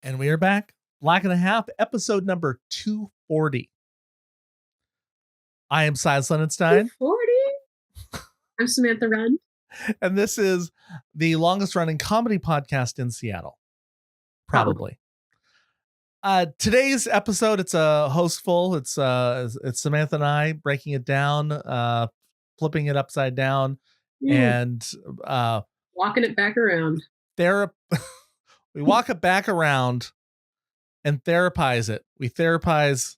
And we are back. Black and a Half, episode number 240. I am Silas Lindenstein. 240? I'm Samantha Run. And this is the longest running comedy podcast in Seattle. Probably. Today's episode, it's a hostful. It's Samantha and I breaking it down, flipping it upside down, and walking it back around. We walk it back around and therapize it. We therapize.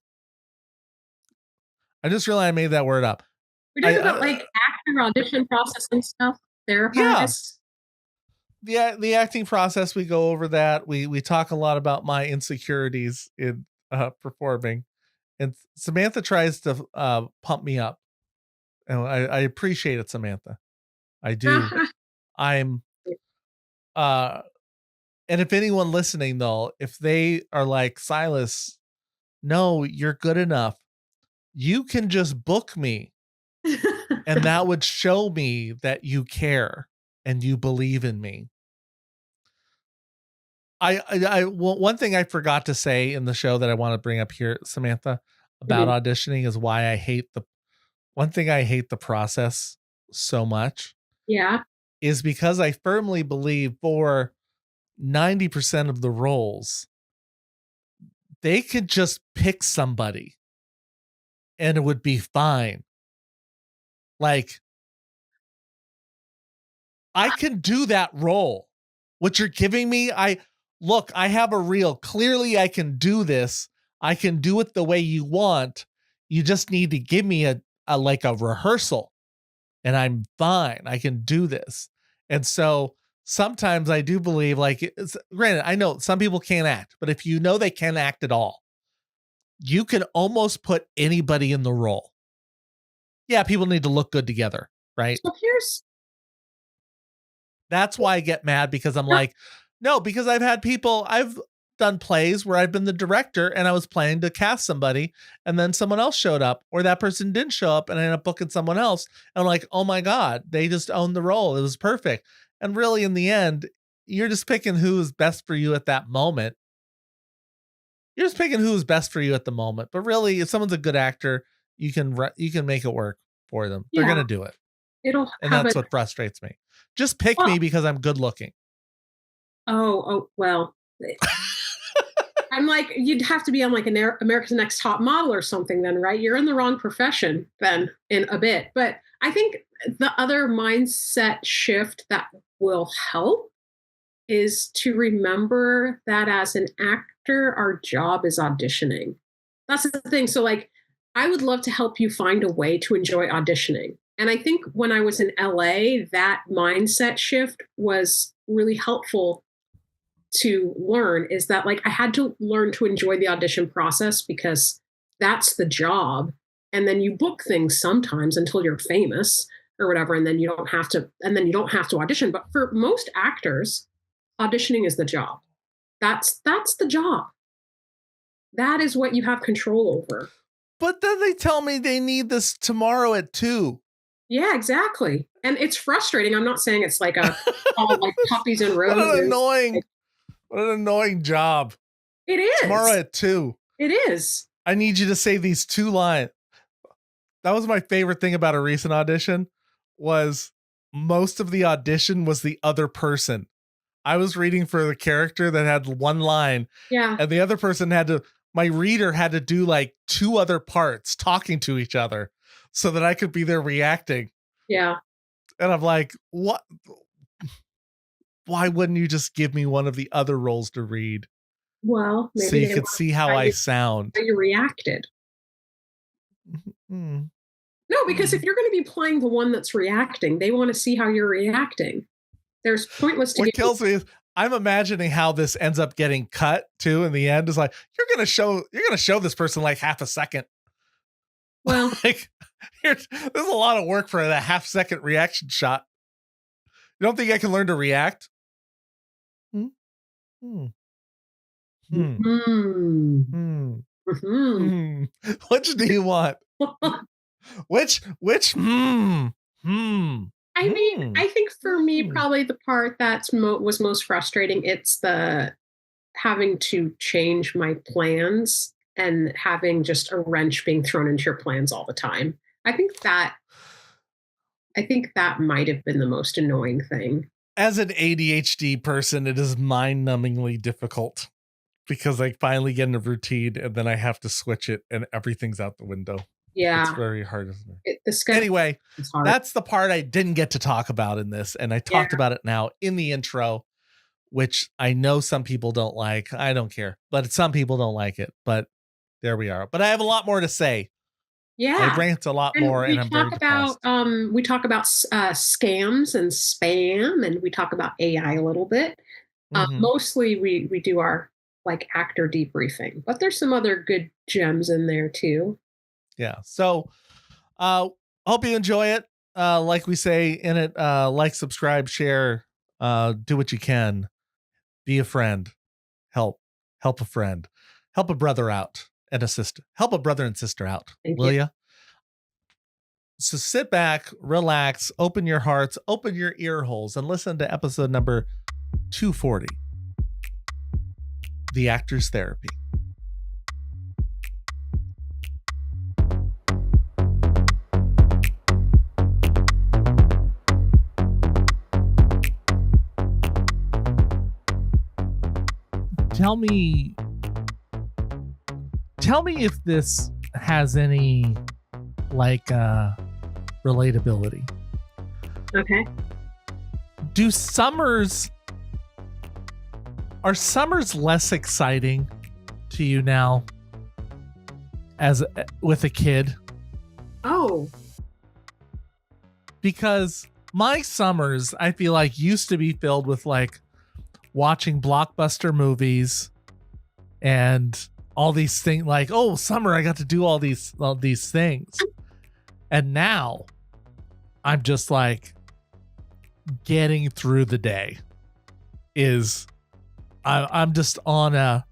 I just realized I made that word up. We're talking about like actor audition process and stuff. Therapize. Yeah. The acting process, we go over that. We talk a lot about my insecurities in performing, and Samantha tries to pump me up, and I appreciate it, Samantha. I do. I'm and if anyone listening though, if they are like, Silas, no, you're good enough, you can just book me. And that would show me that you care and you believe in me. One thing I forgot to say in the show that I want to bring up here, Samantha, about auditioning is why I hate the process so much. Yeah. Is because I firmly believe for 90% of the roles, they could just pick somebody and it would be fine. Like, I can do that role. What you're giving me, I have a reel. Clearly I can do this. I can do it the way you want. You just need to give me a rehearsal and I'm fine. I can do this. And so sometimes I do believe, granted, I know some people can't act, but if you know they can't act at all, you can almost put anybody in the role. Yeah, people need to look good together, right? So that's why I get mad, because I'm like, no, because I've done plays where I've been the director and I was planning to cast somebody and then someone else showed up, or that person didn't show up and I ended up booking someone else. And I'm like, oh my God, they just owned the role. It was perfect. And really in the end, you're just picking who's best for you at that moment. You're just picking who's best for you at the moment. But really, if someone's a good actor, you can make it work for them. They're going to do it. And that's what frustrates me. Just pick me because I'm good looking. Oh, well. I'm like, you'd have to be on like America's Next Top Model or something then, right? You're in the wrong profession then in a bit. But I think the other mindset shift that will help is to remember that as an actor, our job is auditioning. That's the thing. So like, I would love to help you find a way to enjoy auditioning. And I think when I was in LA, that mindset shift was really helpful to learn, is that like I had to learn to enjoy the audition process because that's the job. And then you book things sometimes until you're famous or whatever. And then you don't have to audition. But for most actors, auditioning is the job. That's the job. That is what you have control over. But then they tell me they need this tomorrow at 2. Yeah, exactly. And it's frustrating. I'm not saying it's like all like puppies and roses. What an annoying job. It is. Tomorrow at 2. It is. I need you to say these 2 lines. That was my favorite thing about a recent audition, was most of the audition was the other person. I was reading for the character that had 1 line. Yeah. And the other person my reader had to do like 2 other parts talking to each other so that I could be there reacting. Yeah. And I'm like, what? Why wouldn't you just give me one of the other roles to read? Well, maybe so you could see how I sound. How you reacted. Mm-hmm. No, because if you're going to be playing the one that's reacting, they want to see how you're reacting. There's pointless to what kills me is I'm imagining how this ends up getting cut too. In the end, is like, you're going to show this person like half a second. Well, like, there's a lot of work for that half-second reaction shot. You don't think I can learn to react? Which do you want? Which I mean, I think for me, probably the part that was most frustrating, it's the having to change my plans and having just a wrench being thrown into your plans all the time. I think that I think that might have been the most annoying thing. As an ADHD person, it is mind-numbingly difficult because I finally get in a routine and then I have to switch it and everything's out the window. It's Yeah, very hard, isn't it? the schedule Anyway, is hard. that's the part I didn't get to talk about in this. And I Yeah, talked about it now in the intro, which I know some people don't like. I don't care, but some people don't like it. But there we are. But I have a lot more to say. I yeah. rant a lot And more and I'm very depressed. we talk about scams and spam, and we talk about AI a little bit. Hmm. Mostly, we do our like actor debriefing, but there's some other good gems in there too. Yeah. So hope you enjoy it. Like we say in it, like, subscribe, share, do what you can. Be a friend. Help. Help a friend. Help a brother out and a sister. Help a brother and sister out. Thank Will you. you? So sit back, relax, open your hearts, open your ear holes, and listen to episode number 240, The Actor's Therapy. Tell me if this has any like relatability. Okay. Are summers less exciting to you now as with a kid? Oh, Because my summers, I feel like, used to be filled with like watching blockbuster movies and all these things, like, oh, summer, I got to do all these things. And now I'm just like, getting through the day is I'm just on a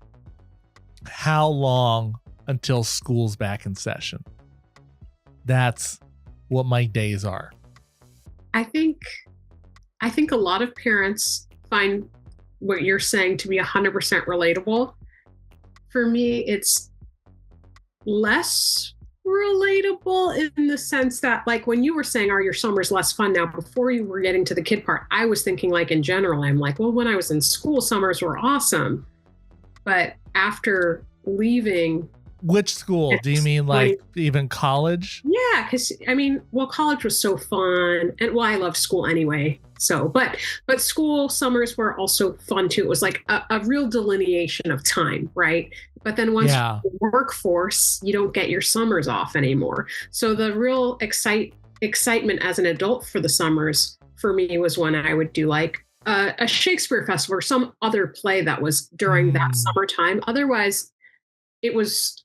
how long until school's back in session. That's what my days are. I think a lot of parents find what you're saying to be 100% relatable. For me, it's less relatable in the sense that, like, when you were saying, are your summers less fun now, before you were getting to the kid part, I was thinking, like, in general, I'm like, well, when I was in school, summers were awesome. But after leaving, Which school? Do you mean like even college? yeah, because I mean, well, college was so fun, and well, I loved school anyway. So, but school summers were also fun too. It was like a real delineation of time, right? But then once Yeah. you're in the workforce, you don't get your summers off anymore. So the real excitement as an adult for the summers for me was when I would do like a Shakespeare festival or some other play that was during that summertime. Otherwise, it was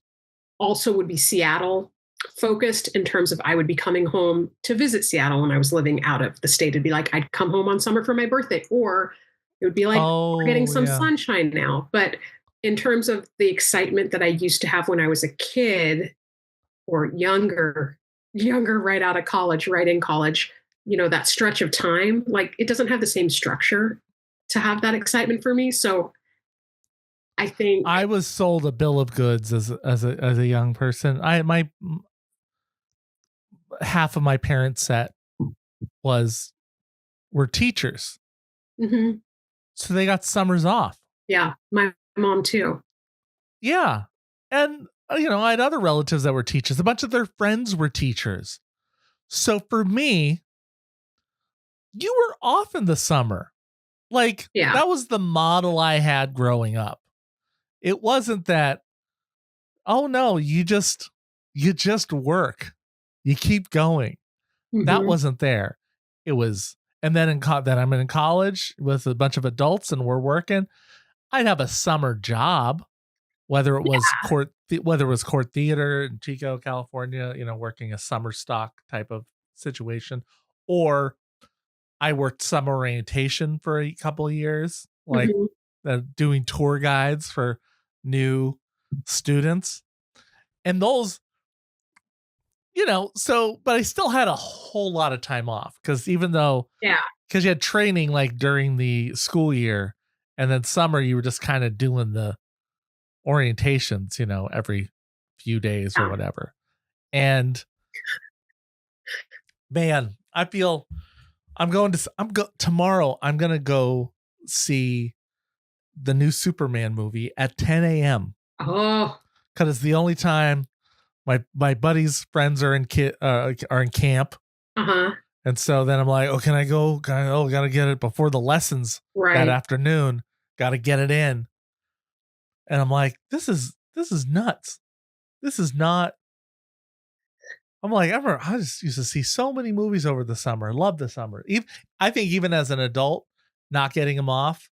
also would be Seattle focused in terms of I would be coming home to visit Seattle when I was living out of the state. It'd be like I'd come home on summer for my birthday, or it would be like we're getting some sunshine now. But in terms of the excitement that I used to have when I was a kid or younger, right out of college, right in college, you know, that stretch of time, like it doesn't have the same structure to have that excitement for me. So I think I was sold a bill of goods as a young person. My half of my parents' set were teachers, mhm, so they got summers off. yeah, my mom too. Yeah, and I had other relatives that were teachers. A bunch of their friends were teachers. So for me, you were off in the summer. Like, Yeah. that was the model I had growing up. It wasn't that, oh no, you just work. You keep going. That Mhm. wasn't there. It was, and then then I'm in college with a bunch of adults and we're working. I'd have a summer job, whether it was court theater in Chico, California, working a summer stock type of situation, or I worked summer orientation for a couple of years, like Mhm. doing tour guides for new students. And those, but I still had a whole lot of time off because Yeah. you had training like during the school year And then summer, you were just kind of doing the orientations, every few days or Yeah. whatever. And man, I feel tomorrow. I'm going to go see the new Superman movie at 10 a.m. Oh. Because it's the only time my buddies' friends are in camp. Uh-huh. And so then I'm like, oh, can I go? Gotta get it before the lessons that afternoon. Got to get it in. And I'm like, this is nuts. This is not. I'm like, I just used to see so many movies over the summer. Love the summer. I think even as an adult, not getting them off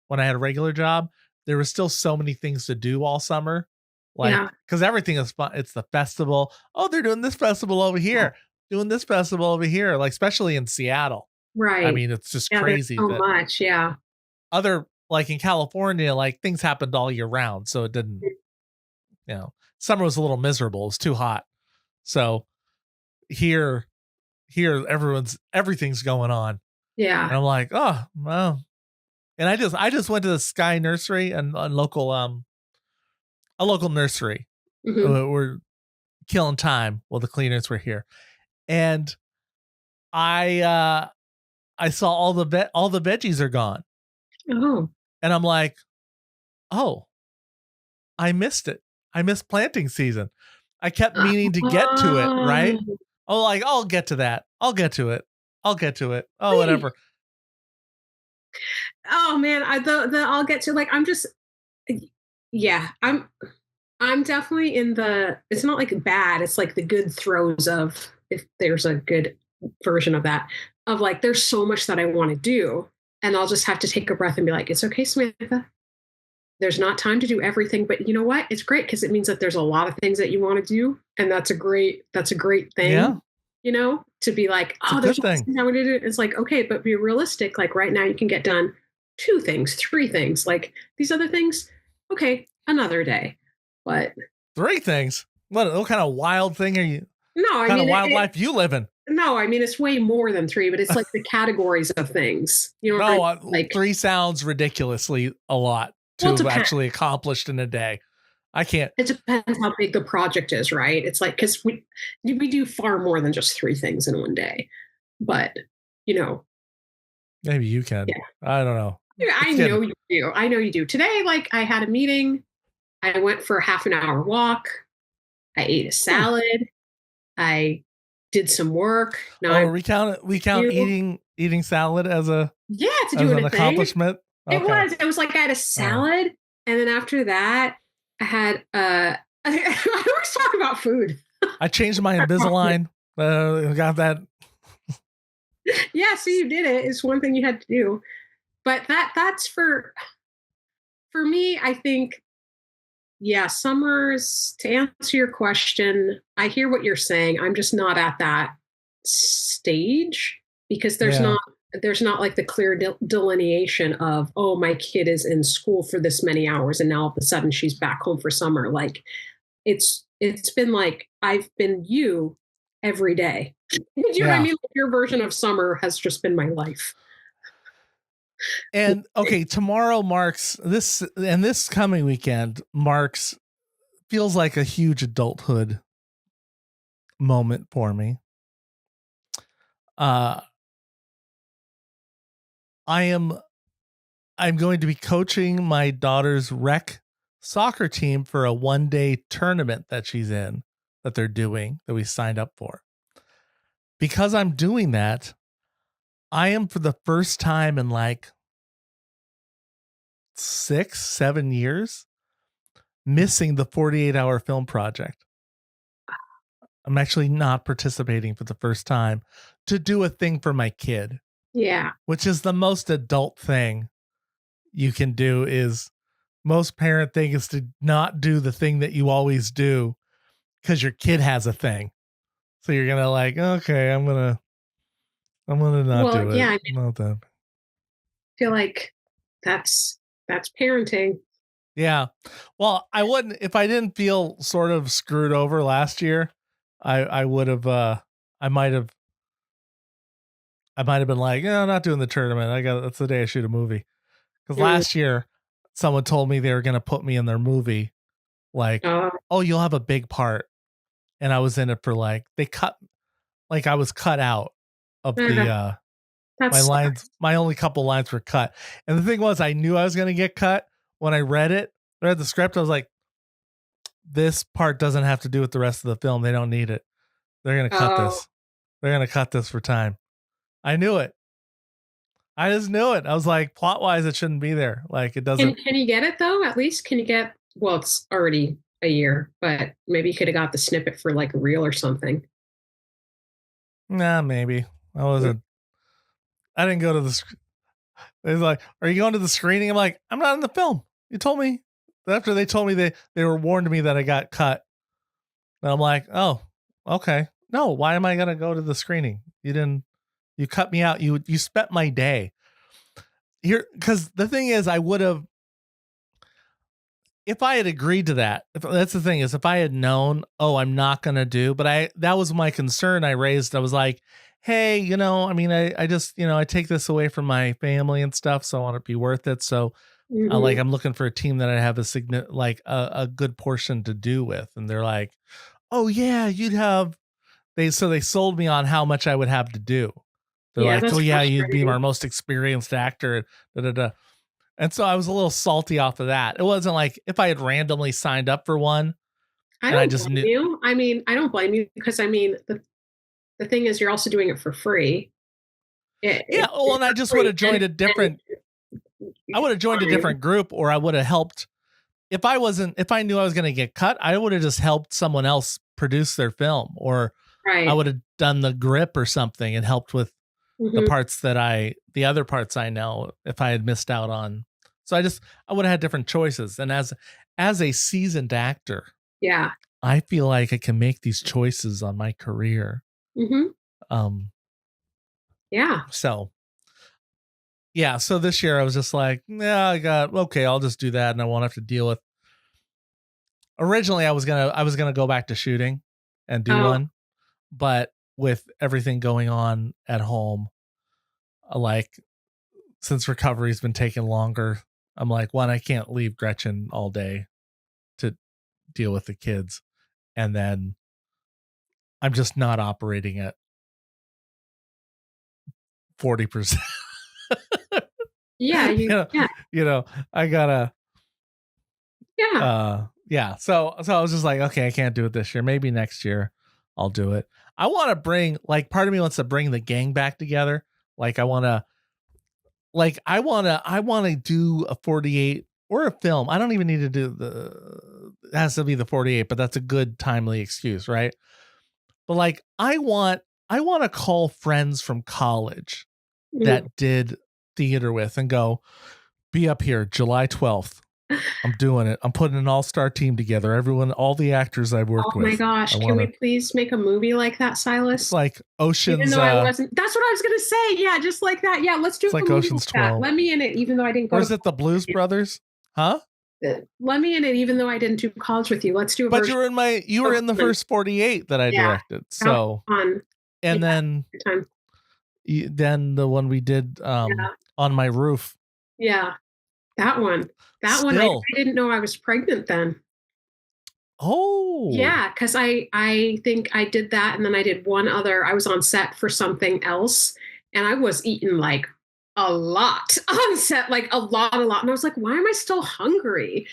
when I had a regular job, there was still so many things to do all summer. Like, because everything is fun. It's the festival. Oh, they're doing this festival over here, doing this festival over here, like especially in Seattle. Right. I mean, it's just crazy. So much. Yeah. Other, like in California, like things happened all year round. So it didn't, summer was a little miserable. It was too hot. So here everything's going on. Yeah. And I'm like, oh, well. And I just went to the Sky Nursery and a local nursery. Mm-hmm. We're killing time while the cleaners were here. And I saw all the veggies are gone. Oh. And I'm like, oh, I missed it. I missed planting season. I kept meaning to get to it, right? Oh, like, I'll get to that. I'll get to it. Oh, whatever. Oh man, I'll get to, like, I'm just, yeah, I'm definitely in it's not like bad, it's like the good throes of, if there's a good version of that, of like, there's so much that I want to do. And I'll just have to take a breath and be like, it's okay, Samantha. There's not time to do everything, but you know what? It's great because it means that there's a lot of things that you want to do. And that's a great thing, to be like, oh, there's things I want to do. It's like, okay, but be realistic. Like right now you can get done 2 things, 3 things, like these other things. Okay. Another day, but 3 things. What kind of wild thing are you? No, kind of wild life you live in? No, I mean, it's way more than 3, but it's like the categories of things, like 3 sounds ridiculously a lot to have actually accomplished in a day. I can't. It depends how big the project is, right? It's like, because we do far more than just 3 things in one day, but maybe you can. Yeah. I don't know. I know you do. Today, like, I had a meeting. I went for a half an hour walk. I ate a salad. I did some work. Now we count eating salad as an accomplishment. Okay. It was like I had a salad, and then after that, I had I always talk about food. I changed my Invisalign. Got that. Yeah, so you did it. It's one thing you had to do, but that's for me. I think, yeah, summers. To answer your question, I hear what you're saying. I'm just not at that stage because there's not like the clear delineation of, oh, my kid is in school for this many hours and now all of a sudden she's back home for summer. Like it's been like, I've been you every day. Do you know what I mean? Like, your version of summer has just been my life. And okay, tomorrow marks this, and this coming weekend feels like a huge adulthood moment for me. I'm going to be coaching my daughter's rec soccer team for a 1-day tournament that they're doing, that we signed up for. Because I'm doing that, I am, for the first time in like 6-7 years, missing the 48-hour film project. I'm actually not participating for the first time to do a thing for my kid. Yeah. Which is the most adult thing you can do. Is most parent thing is to not do the thing that you always do because your kid has a thing. So you're going to like, okay, I'm going to not do it. Yeah, I feel like that's parenting. Yeah. Well, I wouldn't, if I didn't feel sort of screwed over last year, I would have, I might have been like, I'm not doing the tournament. That's the day I shoot a movie. Because Mm. last year, someone told me they were going to put me in their movie. Like, Oh, oh, you'll have a big part. And I was in it for I was cut out of eh, my that's lines. My only couple lines were cut. And the thing was, I knew I was going to get cut when I read the script. I was like, this part doesn't have to do with the rest of the film. They don't need it. They're going to cut oh. this. They're going to cut this for time. I knew it. I just knew it. I was like, plot wise, it shouldn't be there. Like, it doesn't. Can you get it though? At least can you get? Well, it's already a year, but maybe you could have got the snippet for like a reel or something. Nah, maybe. I didn't go to the. They was like, are you going to the screening? I'm like, I'm not in the film. You told me. After they told me they were warned me that I got cut. And I'm like, oh, okay. No, why am I going to go to the screening? You cut me out. You spent my day here. Cause the thing is, I would have, if I had agreed to that, that's the thing is, if I had known, oh, I'm not going to do, but that was my concern I raised. I was like, hey, I mean, I just, I take this away from my family and stuff. So I want it to be worth it. So Mhm. I'm looking for a team that I have a good portion to do with. And they're like, oh yeah, they sold me on how much I would have to do. They're Yeah, like, that's oh yeah, you'd be frustrating. our most experienced actor. Da, da, da. And so I was a little salty off of that. It wasn't like if I had randomly signed up for one I and I don't just blame knew. you. I mean, I don't blame you because I mean the thing is you're also doing it for free. Yeah. Well, It's and I for just would free. have joined And I would have joined a fine. different group, or I would have helped. If I knew I was going to get cut, I would have just helped someone else produce their film, or I Right. would have done the grip or something and helped with Hmm. the other parts I know if I had missed out on. So I would have had different choices. And as a seasoned actor, Yeah. I feel like I can make these choices on my career. Hmm. Um, Yeah. so yeah, so this year I was just like, yeah, okay, I'll just do that and I won't have to deal with. Originally I was gonna go back to shooting and do Oh, one, but with everything going on at home, like since recovery's been taking longer, I'm like, one, I can't leave Gretchen all day to deal with the kids. And then I'm just not operating at 40%. yeah. you know, Yeah. I gotta, Yeah. yeah. So I was just like, okay, I can't do it this year. Maybe next year I'll do it. I want to part of me wants to bring the gang back together. Like I want to do a 48 or a film. I don't even need to do it has to be the 48, but that's a good timely excuse, right? But like I want to call friends from college Mm. that did theater with and go, be up here July 12th. I'm doing it. I'm putting an all-star team together. Everyone, all the actors I've Oh worked my with. I gosh. Can want we to, please make a movie like that, it's Silas? like Even Ocean's though I wasn't, that's what I was gonna say. Yeah, just like that. Yeah, let's do it's a like movie like Ocean's that. 12. Let me in it, even though I didn't go Or to is it the Blues college. Brothers? Huh? Let me in it, even though I didn't do college with you. Let's do a But version you were of in the fun. first 48 that I Yeah, directed. that was So, fun. Yeah, and then good time. the one we did Yeah, on my roof. yeah. That one. That one. Still. I didn't know I was pregnant then. Oh. Yeah, because I think I did that, and then I did one other. I was on set for something else, and I was eating like a lot on set, like a lot. And I was like, why am I still hungry?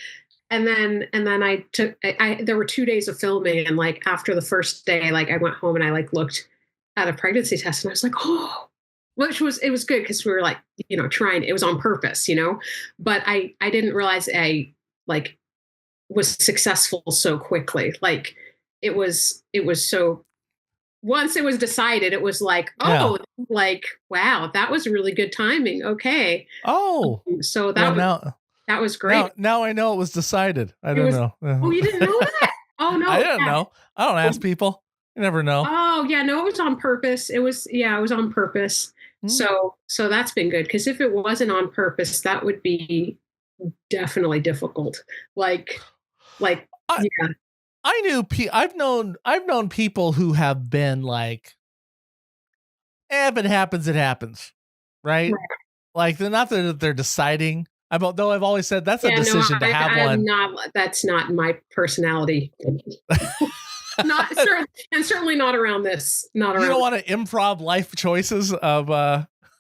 And then I took there were 2 days of filming, and like after the first day, like I went home and I like looked at a pregnancy test, and I was like, oh, which was it was good because we were like trying. It was on purpose, but I didn't realize I like was successful so quickly. Like it was so once it was decided, it was like, Yeah. oh, like wow, that was really good timing. Okay. Oh. So Yeah, that was great. now I know it was decided. I It don't was know. oh, you didn't know that? Oh I no, didn't yeah. know. I don't ask people. You never know. Oh yeah, no, it was on purpose. It was on purpose. Hmm. So that's been good because if it wasn't on purpose, that would be definitely difficult. Like like I yeah. I knew I've known people who have been like, if it happens, it happens, right? Right. Like they're not that they're deciding Though I've always said that's a Yeah, no, decision to have I am one. not. That's not my personality. Not and certainly not around this. Not You don't around. want to improv life choices of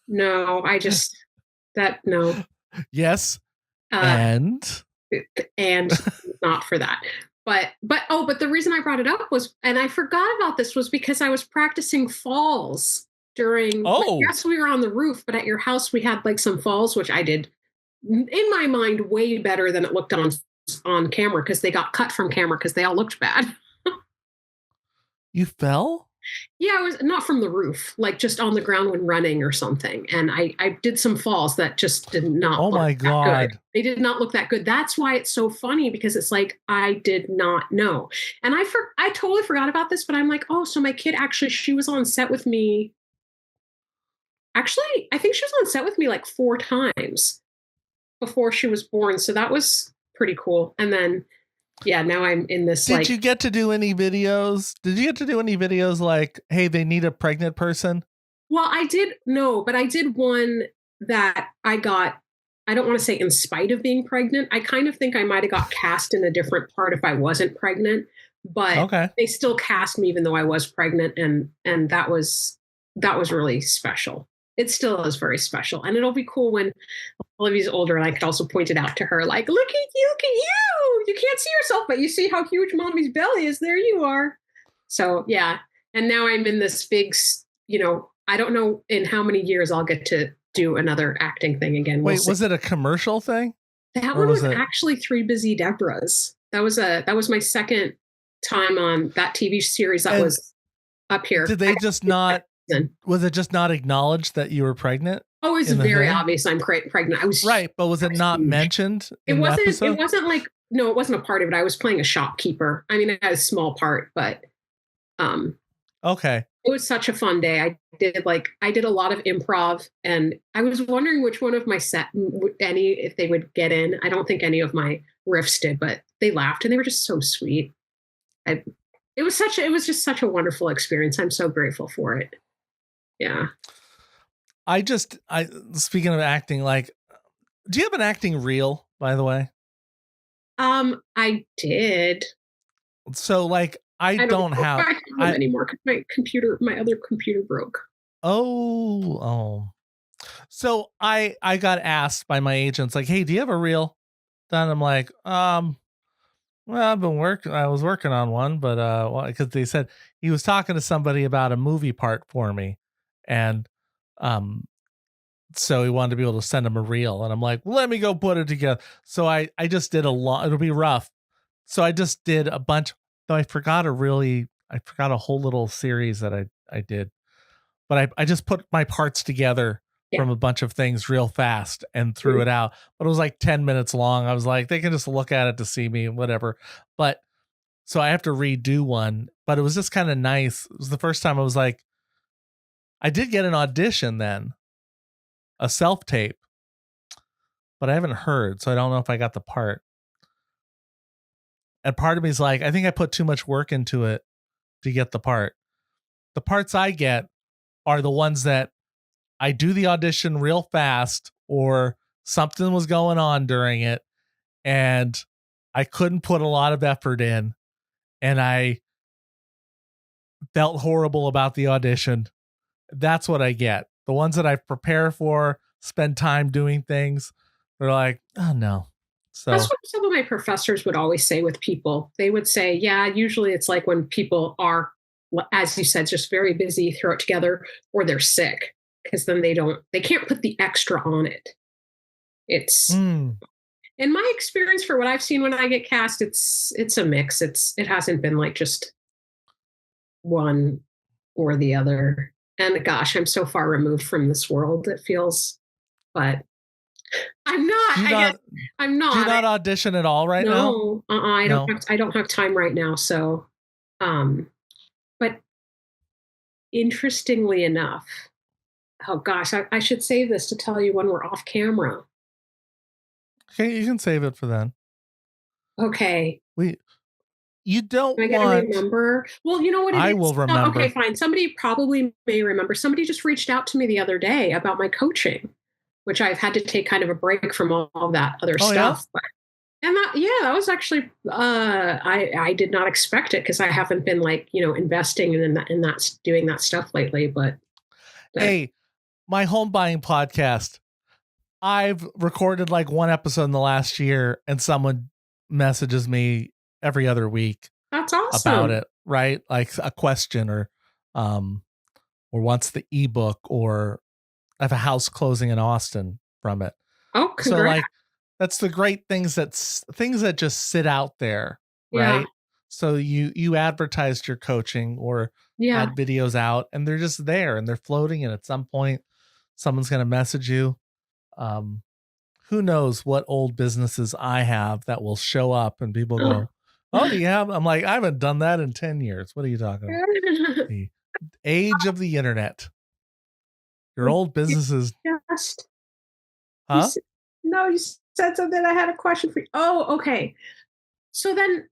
No, I just that no. yes Uh, and and not for that. But the reason I brought it up was, and I forgot about this, was because I was practicing falls during. Like, oh, yes, we were on the roof, but at your house we had like some falls, which I did in my mind way better than it looked on camera because they got cut from camera because they all looked bad. you fell? Yeah, I was not from the roof, like just on the ground when running or something. And I did some falls that just did not Oh look my that good. God. They did not look that good. That's why it's so funny because it's like I did not know. And I totally forgot about this, but I'm like, oh, so my kid actually she was on set with me. Actually, I think she was on set with me like 4 times before she was born. So that was pretty cool. And then yeah, now I'm in this Did like you get to do any videos? Did you get to do any videos like, hey, they need a pregnant person? well, I did no, but I did one that I got. I don't want to say in spite of being pregnant. I kind of think I might have got cast in a different part if I wasn't pregnant, but Okay. they still cast me even though I was pregnant, and that was really special. It still is very special, and it'll be cool when Olivia's older, and I could also point it out to her, like, look at you, look at you. You can't see yourself, but you see how huge mommy's belly is. There you are. So yeah, and now I'm in this big, I don't know in how many years I'll get to do another acting thing again. We'll Wait, see. was it a commercial thing? That Or one was was it actually Three Busy Debras. That was my second time on that TV series that and was up here. did they just not was it just not acknowledged that you were pregnant Oh, it's in the very thing? obvious I'm pregnant. Right, but was I it was not huge. mentioned It in the wasn't. It episode? wasn't like no, it wasn't a part of it. I was playing a shopkeeper. I mean, I had a small part, but um, Okay. it was such a fun day. I did a lot of improv, and I was wondering which one of my set any if they would get in. I don't think any of my riffs did, but they laughed and they were just so sweet. I, it was just such a wonderful experience. I'm so grateful for it. Yeah. I speaking of acting, like, do you have an acting reel, by the way? I did. So like I I don't don't know if I have have them I anymore because my other computer broke. oh. So I got asked by my agents, like, hey, do you have a reel? Then I'm like, well, I was working on one, but because they said he was talking to somebody about a movie part for me. And um so he wanted to be able to send him a reel. And I'm like, let me go put it together. So I just did a lot, it'll be rough. So I just did a bunch, though I forgot a whole little series that I did. But I just put my parts together Yeah. from a bunch of things real fast and threw it out. But it was like 10 minutes long. I was like, they can just look at it to see me, whatever. But so I have to redo one. But it was just kind of nice. It was the first time I was like, I did get an audition then, a self tape, but I haven't heard. So I don't know if I got the part. And part of me is like, I think I put too much work into it to get the part. The parts I get are the ones that I do the audition real fast or something was going on during it and I couldn't put a lot of effort in and I felt horrible about the audition. That's what I get. The ones that I prepare for, spend time doing things, they're like, oh no. That's So what some of my professors would always say with people. They would say, yeah, usually it's like when people are, as you said, just very busy, throw it together, or they're sick, because then they can't put the extra on it. It's, in my experience, for what I've seen when I get cast, it's a mix. It hasn't been like just one or the other. And gosh, I'm so far removed from this world, it feels, but I'm not. do you I guess not I'm do you not. not audition at all right now? No, No. I don't have time right now. So, um, but interestingly enough, oh gosh, I should save this to tell you when we're off camera. Okay, you can save it for then. Okay. You don't Am I going to want remember? Well, you know what it I is. will Okay, remember. fine. Somebody probably may remember. Somebody just reached out to me the other day about my coaching. which I've had to take kind of a break from all that other Oh yeah. stuff. And that was actually I did not expect it because I haven't been like investing in that doing that stuff lately. But Hey, my home buying podcast. I've recorded like one episode in the last year, and someone messages me every other week that's about awesome. it, right? Like a question or wants the ebook, or I have a house closing in Austin from it. Oh, So congrats! like that's the great things things that just sit out there, Yeah, right? So you advertised your coaching or yeah. had videos out, and they're just there and they're floating, and at some point someone's going to message you. Um who knows what old businesses I have that will show up and people go, "Oh, do you have?" I'm like, "I haven't done that in 10 years. What are you talking about?" The age of the internet. Your Would old you businesses, just you huh? no, you said something. I had a question for you. Oh, okay. So then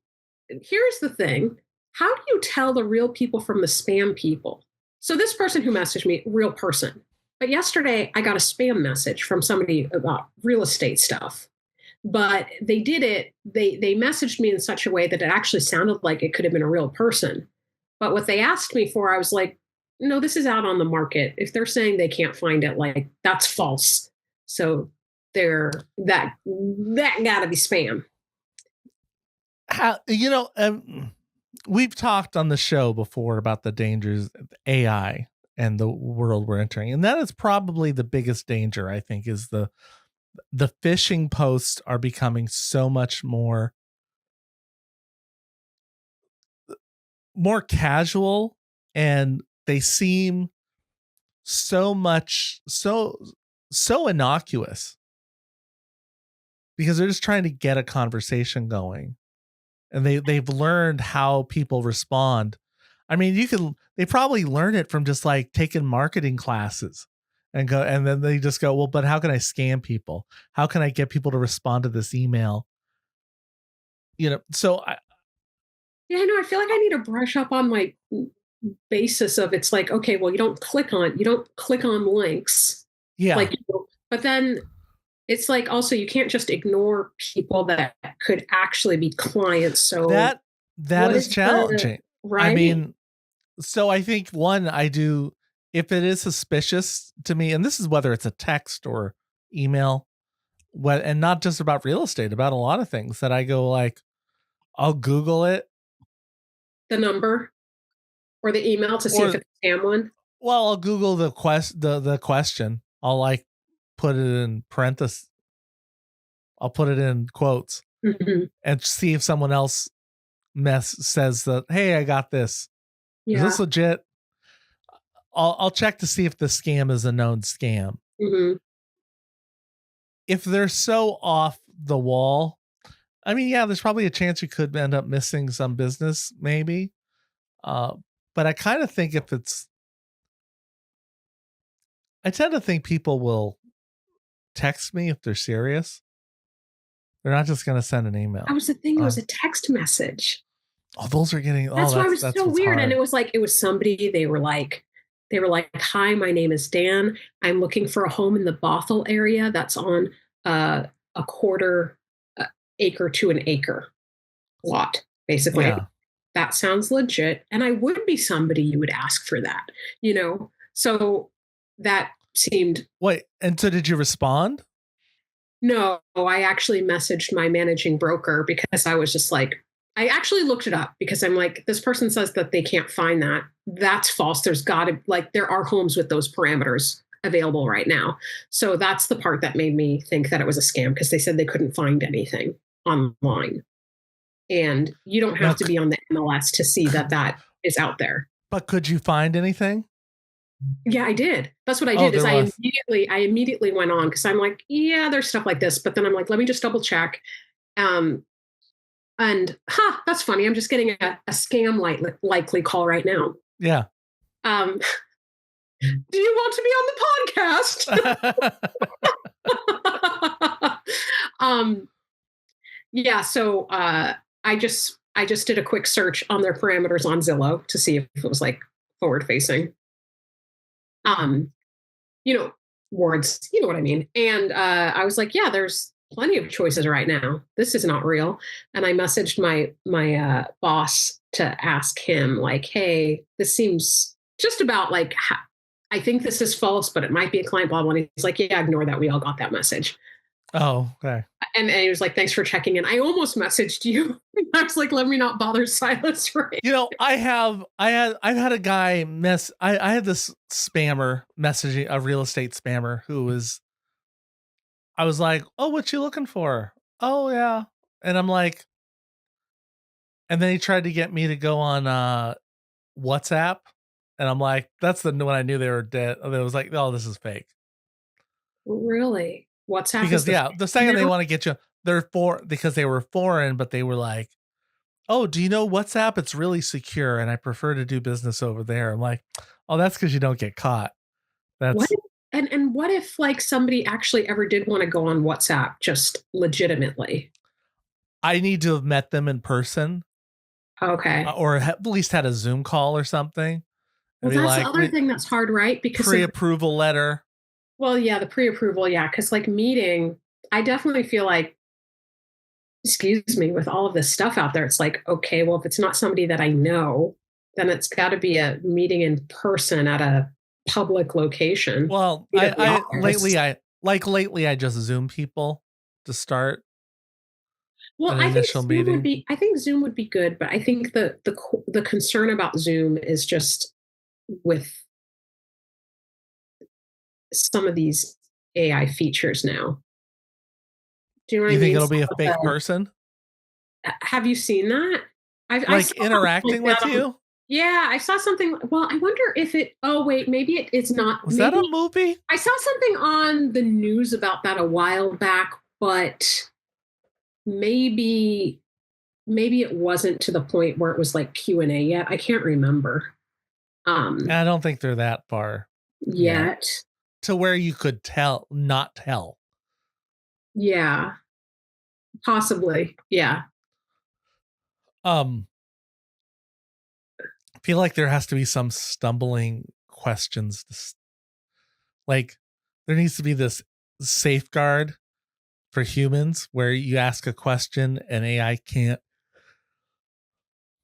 here's the thing. How do you tell the real people from the spam people? So this person who messaged me, real person. But yesterday I got a spam message from somebody about real estate stuff. But they messaged me in such a way that it actually sounded like it could have been a real person. But what they asked me for, I was like, no, this is out on the market. If they're saying they can't find it, like that's false. So they're that gotta be spam. How, we've talked on the show before about the dangers of AI and the world we're entering. And that is probably the biggest danger, I think, is the phishing posts are becoming so much more casual, and they seem so innocuous because they're just trying to get a conversation going, and they've learned how people respond. I mean, they probably learn it from just like taking marketing classes and then they just go, well, but how can I scam people? How can I get people to respond to this email? So Yeah, I know. I feel like I need to brush up on my basis of it's like, okay, well, you don't click on links. yeah, Like, but then it's like also you can't just ignore people that could actually be clients. So that what is is the challenging. I right? mean, so I think one, I do, if it is suspicious to me, and this is whether it's a text or email, and not just about real estate, about a lot of things, that I go like, I'll Google it, The number or the email to see if or it's a scam one. well, I'll Google the question. I'll like put it in parentheses. I'll put it in quotes Mhm. and see if someone else says that, hey, I got this. Is this Yeah. legit? I'll check to see if the scam is a known scam. Hmm. If they're so off the wall, I mean, yeah, there's probably a chance you could end up missing some business, maybe. Uh, but I kind of think I tend to think people will text me if they're serious. They're not just going to send an That email. was the thing. It was a text message. Those are getting, That's why it was that's so what's weird. And hard. it was somebody, they were like, hi, my name is Dan. I'm looking for a home in the Bothell area that's on a quarter acre to an acre lot, basically. Yeah. That sounds legit. And I would be somebody you would ask for that, you know? So that seemed Wait, and so did you respond? no, I actually messaged my managing broker because I was just like, I actually looked it up because I'm like, this person says that they can't find that. That's false. There's got to, like, there are homes with those parameters available right now. So that's the part that made me think that it was a scam because they said they couldn't find anything online. And you don't Now, have to be on the MLS to see that that is out there. but could you find anything? Yeah, I did. That's what I Oh, did is there was. I immediately went on because I'm like, yeah, there's stuff like this. But then I'm like, let me just double check. Um, And that's funny. I'm just getting a scam likely call right now. Yeah. Um, do you want to be on the podcast? Yeah. So I just did a quick search on their parameters on Zillow to see if it was like forward facing. Um, you know, words, you know what I mean. And I was like, yeah, there's plenty of choices right now. This is not real. And I messaged my boss to ask him, like, hey, this seems just about like, I think this is false, but it might be a client, blah, blah. And he's like, yeah, ignore that. We all got that message. Oh, okay. And he was like, thanks for checking in. I almost messaged you. I was like, let me not bother Silas. Right. I've had a guy I had this spammer messaging, a real estate spammer I was like, oh, what you looking for? Oh yeah. And I'm like, and then he tried to get me to go on WhatsApp. And I'm like, that's the when I knew they were dead. It was like, oh, this is fake. Really? WhatsApp Because is the second they now? want to get you, because they were foreign, but they were like, oh, do you know WhatsApp? It's really secure, and I prefer to do business over there. I'm like, oh, that's because you don't get caught. What That's if, and what if like somebody actually ever did want to go on WhatsApp just legitimately? I need to have met them in person, Okay. or at least had a Zoom call or something, and Well, be that's the like, other thing that's hard, right? Because of, pre-approval letter. well, yeah, the pre-approval, yeah, because like meeting, I definitely feel like, excuse me, with all of this stuff out there, it's like, okay, well, if it's not somebody that I know, then it's got to be a meeting in person at a public location. Well, Meet at the I office. lately I just Zoom people to start Well, an initial meeting. I think Zoom would be good, but I think the concern about Zoom is just with some of these AI features now. Do you know what I You think mean? it'll Some be a of fake person, have you seen that? I like saw something like interacting with that on, you? yeah, I saw something. Well, I wonder if it, oh, wait, maybe it's not. Was that Maybe a movie? I saw something on the news about that a while back, but maybe, maybe it wasn't to the point where it was like Q&A yet. I can't remember. I don't think they're that far yet Yet. to where you could not tell. Yeah, possibly. Yeah. I feel like there has to be some stumbling questions. Like there needs to be this safeguard for humans where you ask a question and AI can't.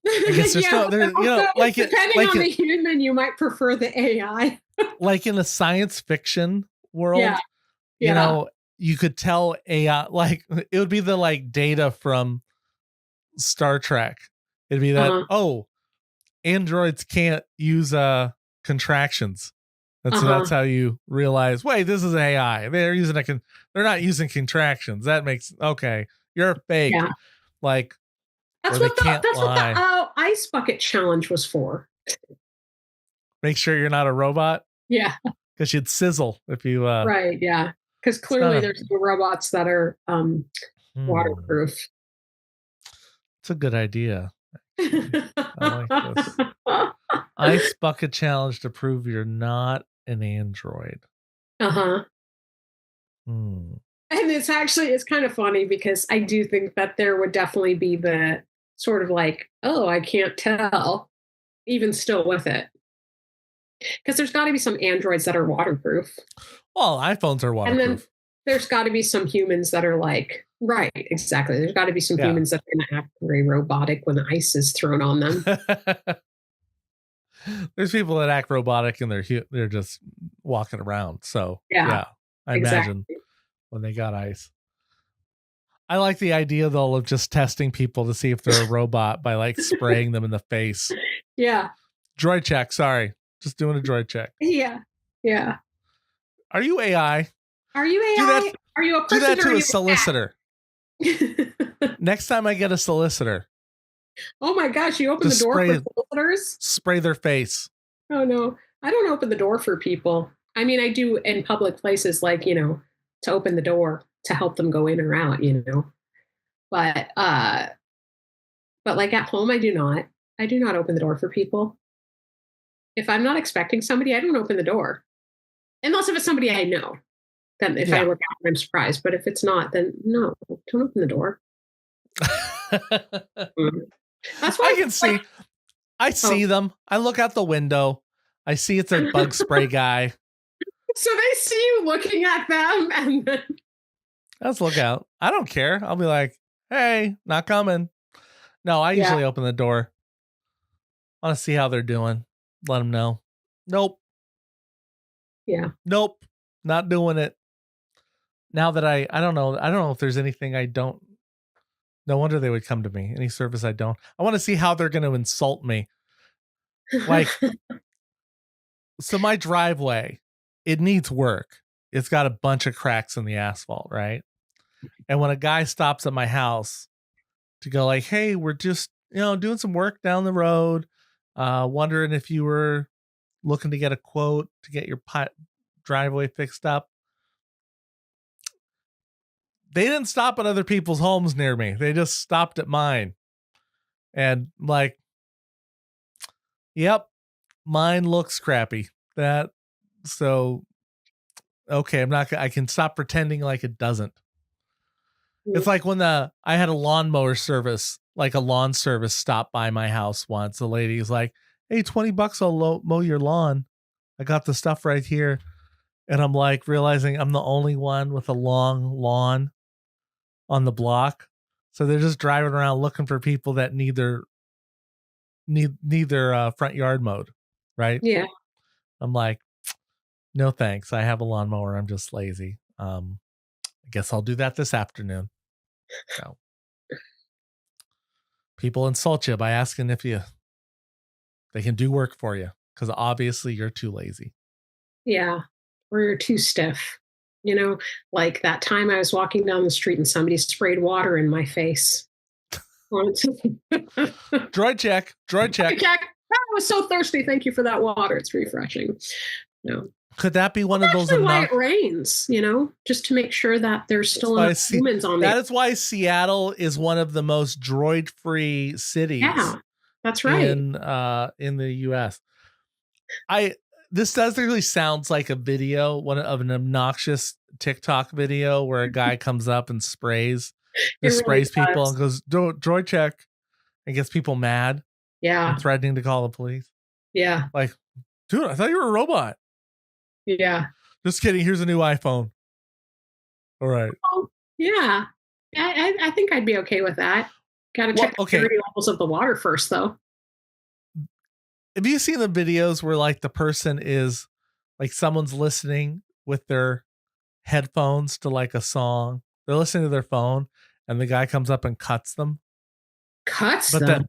I guess there's Yeah. no there, So depending like on it, the human, you might prefer the AI. like in a science fiction Yeah. world, Yeah. you could tell AI, like it would be the like data from Star Trek. It'd be that, Uh-huh. oh, androids can't use contractions. That's Uh-huh. how you realize, wait, this is AI. They're not using contractions. That makes okay. You're fake. Yeah. Like, or they can't That's what the lie. ice bucket challenge was for. Make sure you're not a robot Yeah. because you'd sizzle if you Right. Yeah. Because it's not clearly a there's some robots that are hmm, waterproof. it's a good idea. Actually. I like this. Ice bucket challenge to prove you're not an android. Uh-huh. Hmm. And it's kind of funny because I do think that there would definitely be the sort of like, oh, I can't tell, even still with it. Because there's got to be some androids that are waterproof. Well, iPhones are And then waterproof. there's got to be some humans that are like, right, exactly. There's got to be some Yeah. humans that are going to act very robotic when ice is thrown on them. There's people that act robotic and they're just walking around. So Yeah, yeah, I imagine exactly. when they got ice. I like the idea though of just testing people to see if they're a robot by like spraying them in the face. Yeah. Droid check. Sorry, just doing a droid check. Yeah. Yeah. Are you AI? Are you Do that. AI? Are you a Do person that or are to a you solicitor. a cat? Next time I get a solicitor, Oh my gosh, you open the just door for solicitors? spray their face. Oh no. I don't open the door for people. I mean, I do in public places like, to open the door to help them go in or out. But like at home I do not. I do not open the door for people. If I'm not expecting somebody, I don't open the door. Unless if it's somebody I know. Then if I Yeah. look out and I'm surprised. But if it's not, then no, don't open the door. Mm. That's I why can see. like, I see them. I look out the window. I see it's a bug spray guy. So they see you looking at them and then Let's look out. I don't care. I'll be like, hey, not coming. No, I yeah, usually open the door. I want to see how they're doing. Let them know. Nope. yeah. Nope. Not doing it. Now that I don't know. I don't know if there's anything I don't. No wonder they would come to me. Any service I don't. I want to see how they're going to insult me. Like, so my driveway, it needs work. It's got a bunch of cracks in the asphalt, right? And when a guy stops at my house to go like, hey, we're just, doing some work down the road, wondering if you were looking to get a quote to get your driveway fixed up. They didn't stop at other people's homes near me. They just stopped at mine. And like, yep, mine looks crappy. So okay, I can stop pretending like it doesn't. It's like when I had a lawnmower service, like a lawn service stopped by my house once. The lady's like, hey, $20, I'll mow your lawn. I got the stuff right here. And I'm like realizing I'm the only one with a long lawn on the block. So they're just driving around looking for people that need their front yard mowed. Right. Yeah. I'm like, no, thanks. I have a lawnmower. I'm just lazy. I guess I'll do that this afternoon. So people insult you by asking if they can do work for you because obviously you're too lazy. Yeah. Or you're too stiff. Like that time I was walking down the street and somebody sprayed water in my face. Droid check. Jack, I was so thirsty. Thank you for that water. It's refreshing. No. Could that be one of those? Why it rains, just to make sure that there's still enough humans on there. That is why Seattle is one of the most droid-free cities. Yeah, that's right. In the U.S. This does really sounds like a video, one of an obnoxious TikTok video where a guy comes up and sprays people and goes, droid check, and gets people mad. Yeah. And threatening to call the police. Yeah. Like, dude, I thought you were a robot. Yeah. Just kidding. Here's a new iPhone. All right. Oh, yeah. I think I'd be okay with that. Got to check the purity levels of the water first, though. Have you seen the videos where like the person is like someone's listening with their headphones to like a song? They're listening to their phone and the guy comes up and cuts them. Then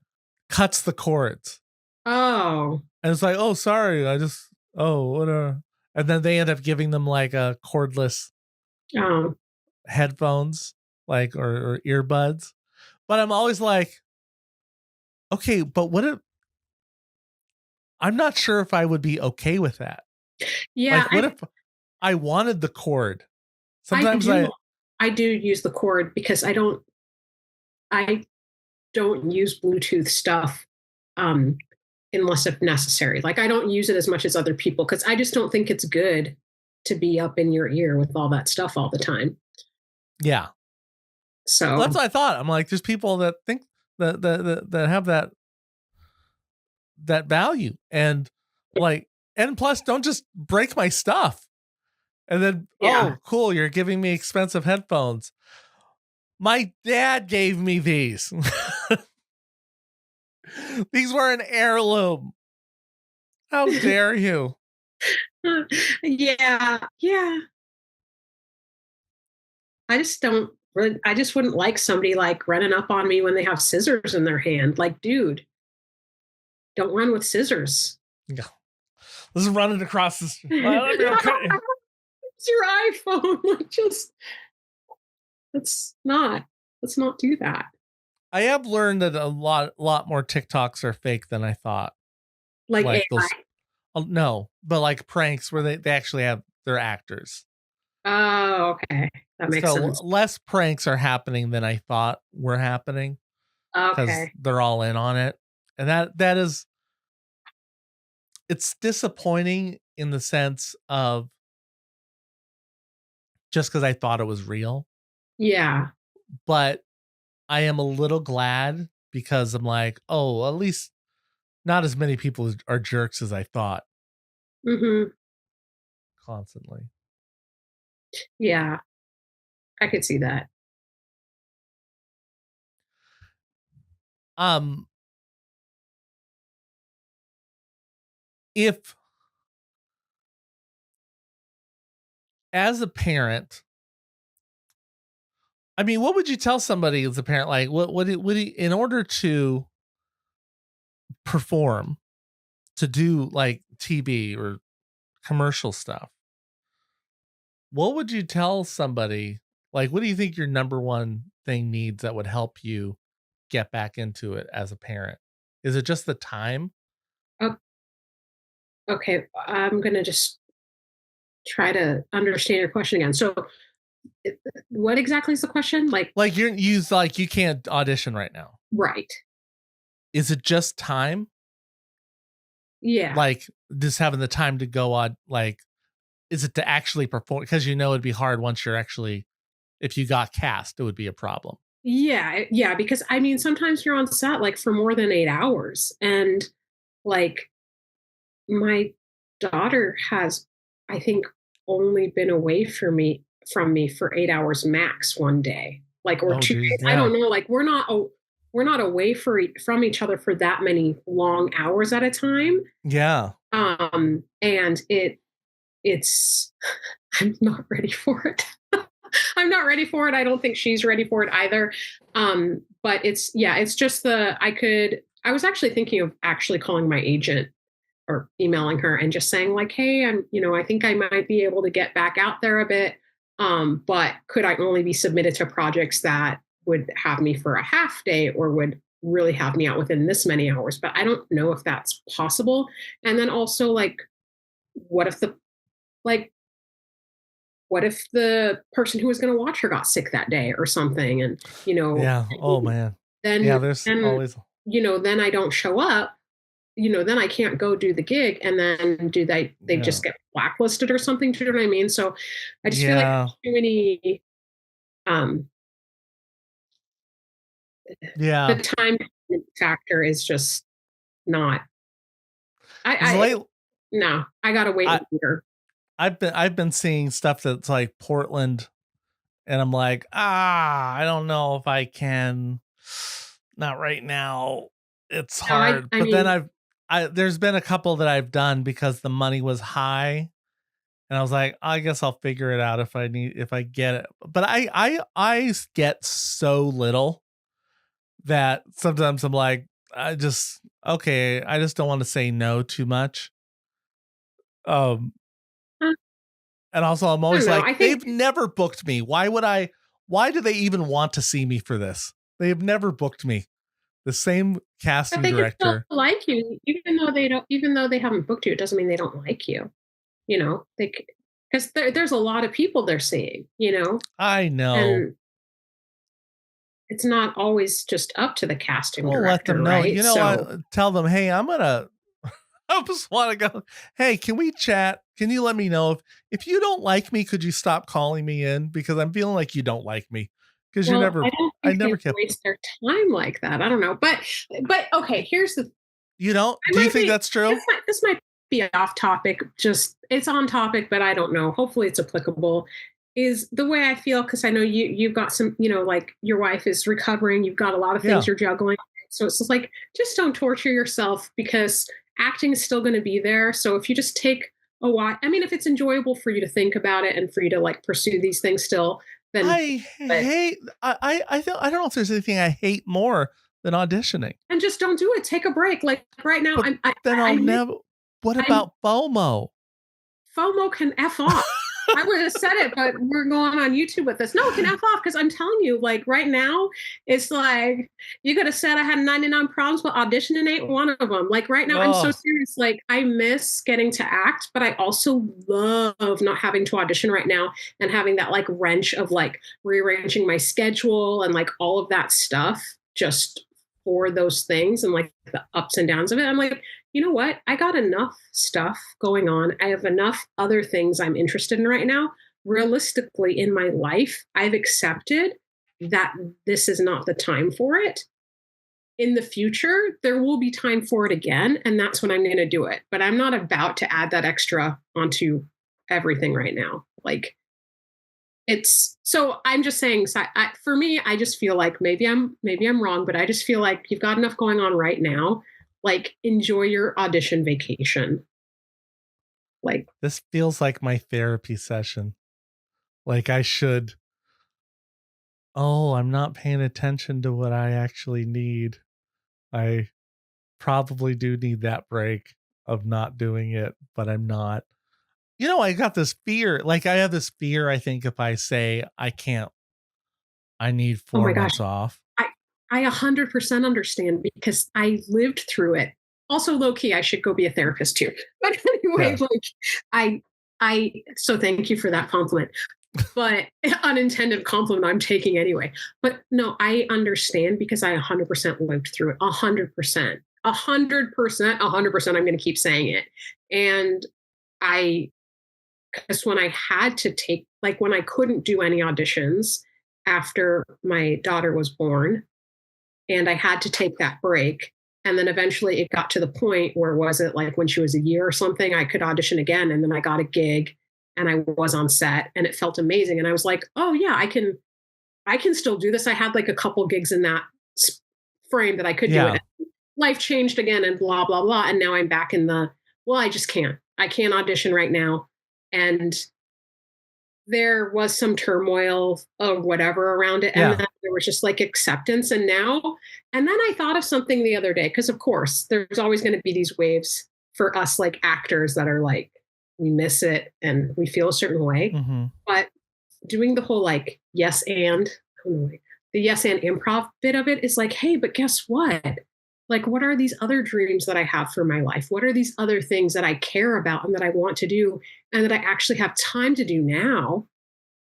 cuts the cords. Oh. And it's like, oh, sorry. Whatever. And then they end up giving them like a cordless headphones, like or earbuds. But I'm always like, okay, but what if I'm not sure if I would be okay with that. Yeah. Like, what if I wanted the cord? Sometimes I do use the cord because I don't use Bluetooth stuff unless if necessary. Like I don't use it as much as other people because I just don't think it's good to be up in your ear with all that stuff all the time. Yeah. So that's what I thought. I'm like, there's people that think that have that value and like, and plus don't just break my stuff. And then, oh, cool, you're giving me expensive headphones. My dad gave me these. These were an heirloom. How dare you? Yeah. I just wouldn't like somebody like running up on me when they have scissors in their hand. Like, dude, don't run with scissors. Yeah. This is running across the street. It's your iPhone. Let's not do that. I have learned that a lot more TikToks are fake than I thought. Like AI? No, but like pranks where they actually have their actors. Oh, okay. That makes sense. Less pranks are happening than I thought were happening. Because they're all in on it. And that is, it's disappointing in the sense of just because I thought it was real. Yeah. But I am a little glad because I'm like, oh, at least not as many people are jerks as I thought. Mm-hmm. constantly. Yeah, I could see that. Um, if as a parent, I mean, what would you tell somebody as a parent? Like, in order to perform, to do like TV or commercial stuff, what would you tell somebody? Like, what do you think your number one thing needs that would help you get back into it as a parent? Is it just the time? Oh, okay, I'm gonna just try to understand your question again. So, what exactly is the question? Like, Like you can't audition right now. right? Is it just time? Yeah, Like just having the time to go on, like, is it to actually perform? Because it'd be hard once you're actually, if you got cast, it would be a problem. yeah, yeah. Because I mean, sometimes you're on set like for more than 8 hours, and like my daughter has, I think, only been away from me for 8 hours max one day, like or Oh, 2 days. geez. I Yeah. don't know. Like we're not away from each other for that many long hours at a time. Yeah. And it's I'm not ready for it. I'm not ready for it. I don't think she's ready for it either. But it's yeah, it's just I was actually thinking of actually calling my agent or emailing her and just saying like, hey, I think I might be able to get back out there a bit. But could I only be submitted to projects that would have me for a half day or would really have me out within this many hours? But I don't know if that's possible. And then also like, what if the like what if the person who was going to watch her got sick that day or something? And, Yeah. Oh man. Yeah. then, There's then, always, then I don't show up, then I can't go do the gig. And then they yeah. just get blacklisted or something. Do you know what I mean? So I just feel like Yeah. too many, um, the Yeah. time factor is just not, It's late. no, I got to wait I, longer. I've been seeing stuff that's like Portland, and I'm like, I don't know if I can. Not right now. It's No, hard. I But then mean, there's been a couple that I've done because the money was high, and I was like, I guess I'll figure it out if I get it. But I get so little that sometimes I'm like, okay, I just don't want to say no too much. Um, I and also I'm don't always know. like, I think they've never booked me. Why do they even want to see me for this? They've never booked me. The same But casting they can still director. like you, even though they haven't booked you, it doesn't mean they don't like you. They because there's a lot of people they're seeing, I know. and it's not always just up to the casting We'll let director, them know. right? So I tell them, hey, I just want to go. Hey, can we chat? Can you let me know if you don't like me? Could you stop calling me in because I'm feeling like you don't like me because well, I don't I think they never kept. waste their time like that. I don't know, but okay. Here's the You don't? I Do you might think be that's true? this might be off topic. Just it's on topic, but I don't know. Hopefully, it's applicable. Is the way I feel because I know you've got some, like your wife is recovering. You've got a lot of things Yeah. you're juggling. So it's just like just don't torture yourself because acting is still going to be there. So if you just take a while, I mean, if it's enjoyable for you to think about it and for you to like pursue these things still, then I but hate. I don't know if there's anything I hate more than auditioning. and just don't do it. Take a break. Like right now, But then I I'll miss never. What I about FOMO? FOMO can F off. I would have said it, but we're going on YouTube with this. No, it can F off because I'm telling you, like right now, it's like you could have said I had 99 problems, but auditioning ain't one of them. Like right now, I'm so Oh, serious. Like I miss getting to act, but I also love not having to audition right now and having that like wrench of like rearranging my schedule and like all of that stuff just for those things and like the ups and downs of it. I'm like, you know what? I got enough stuff going on. I have enough other things I'm interested in right now. Realistically, in my life, I've accepted that this is not the time for it. In the future, there will be time for it again. And that's when I'm going to do it. But I'm not about to add that extra onto everything right now. Like it's so I'm just saying for me, I just feel like maybe I'm wrong, but I just feel like you've got enough going on right now. Like enjoy your audition vacation. Like This feels like my therapy session. Like I should. Oh, I'm not paying attention to what I actually need. I probably do need that break of not doing it, but I'm not. I got this fear. Like I have this fear, I think, if I say I can't, I need oh my 4 gosh, months off. I 100% understand because I lived through it. Also, low key, I should go be a therapist too. But anyway, Yeah. like I, so thank you for that compliment. But unintended compliment I'm taking anyway. But no, I understand because I 100% lived through it. 100%, 100%, 100%. I'm going to keep saying it. And I, because when I had to take, like when I couldn't do any auditions after my daughter was born, and I had to take that break. And then eventually it got to the point where was it like when she was a year or something, I could audition again. And then I got a gig and I was on set and it felt amazing. And I was like, oh yeah, I can still do this. I had like a couple gigs in that frame that I could do Yeah. it. Life changed again and blah, blah, blah. And now I'm back in well, I just can't. I can't audition right now. And there was some turmoil or whatever around it. And Yeah. then there was just like acceptance. And then I thought of something the other day, because of course, there's always going to be these waves for us, like actors that are like, we miss it and we feel a certain way. Mm-hmm. But doing the whole like, yes, and the yes, and improv bit of it is like, hey, but guess what? Like, what are these other dreams that I have for my life? What are these other things that I care about and that I want to do and that I actually have time to do now?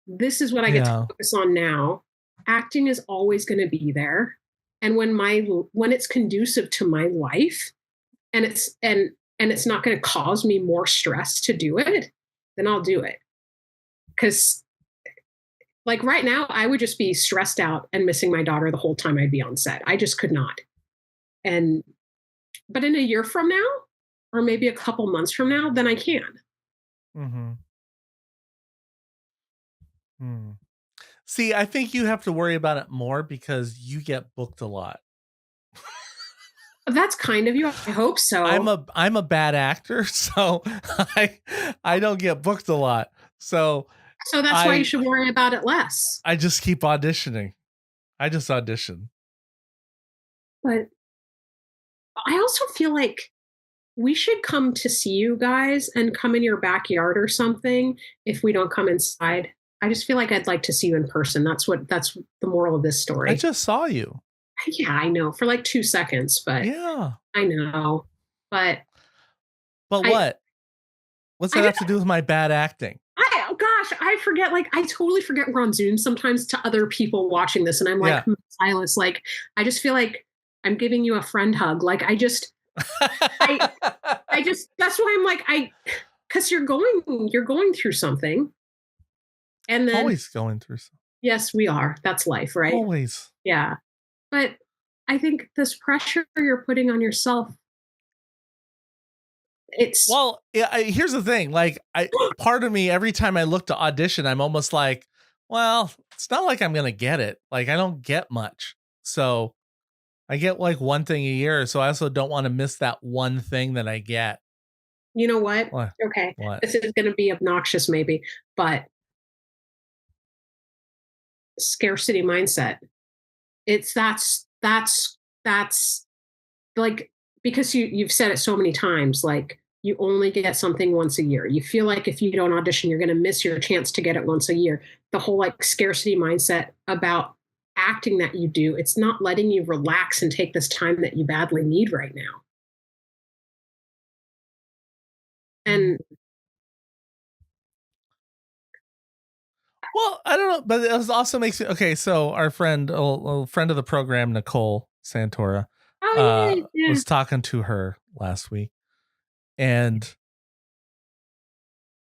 This is what I get to focus on now. Acting is always going to be there. And when it's conducive to my life and it's not going to cause me more stress to do it, then I'll do it. Cuz like right now I would just be stressed out and missing my daughter the whole time I'd be on set. I just could not. But in a year from now, or maybe a couple months from now, then I can. Mm-hmm. See, I think you have to worry about it more because you get booked a lot. That's kind of you. I hope so. I'm a bad actor, so I don't get booked a lot. So that's why you should worry about it less. I just keep auditioning. I just audition. But I also feel like we should come to see you guys and come in your backyard or something if we don't come inside. I just feel like I'd like to see you in person. That's the moral of this story. I just saw you. Yeah, I know. For like 2 seconds, but yeah. I know. But what? What's that have to do with my bad acting? Oh gosh, I forget. Like, I totally forget we're on Zoom sometimes to other people watching this. And I'm like, Silas, like, I just feel like I'm giving you a friend hug. Like, I just, that's why I'm like, because you're going through something. And then always going through something. Yes, we are. That's life, right? Always. Yeah. But I think this pressure you're putting on yourself, here's the thing. Like, part of me, every time I look to audition, I'm almost like, well, it's not like I'm going to get it. Like, I don't get much. So I get like one thing a year. So I also don't want to miss that one thing that I get. You know what? Okay. What? This is going to be obnoxious maybe, but scarcity mindset. That's like, because you've said it so many times, like you only get something once a year. You feel like if you don't audition, you're going to miss your chance to get it once a year. The whole like scarcity mindset about acting that you do, it's not letting you relax and take this time that you badly need right now. And well, I don't know, but it also makes me okay. So our friend, a friend of the program, Nicole Santora, was talking to her last week, and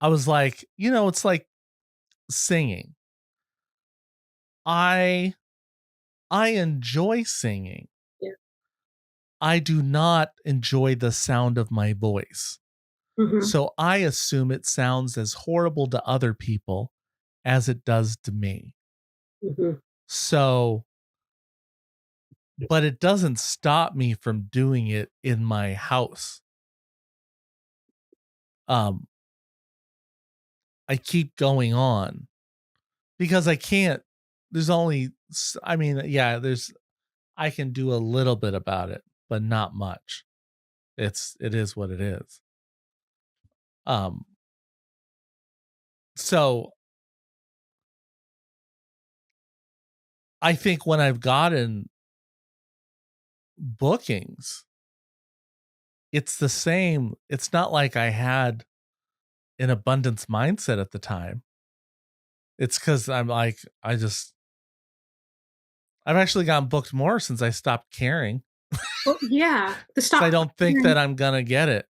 I was like, it's like singing. I enjoy singing. Yeah. I do not enjoy the sound of my voice. Mhm. So I assume it sounds as horrible to other people as it does to me. Mhm. So, but it doesn't stop me from doing it in my house. Um, I keep going on because I can't, there's only, I mean, yeah, I can do a little bit about it, but not much. It is what it is. Um, so I think when I've gotten bookings, it's the same. It's not like I had an abundance mindset at the time. It's because I'm like, I've actually gotten booked more since I stopped caring. Well, yeah, the So I stop. don't think that I'm gonna get it.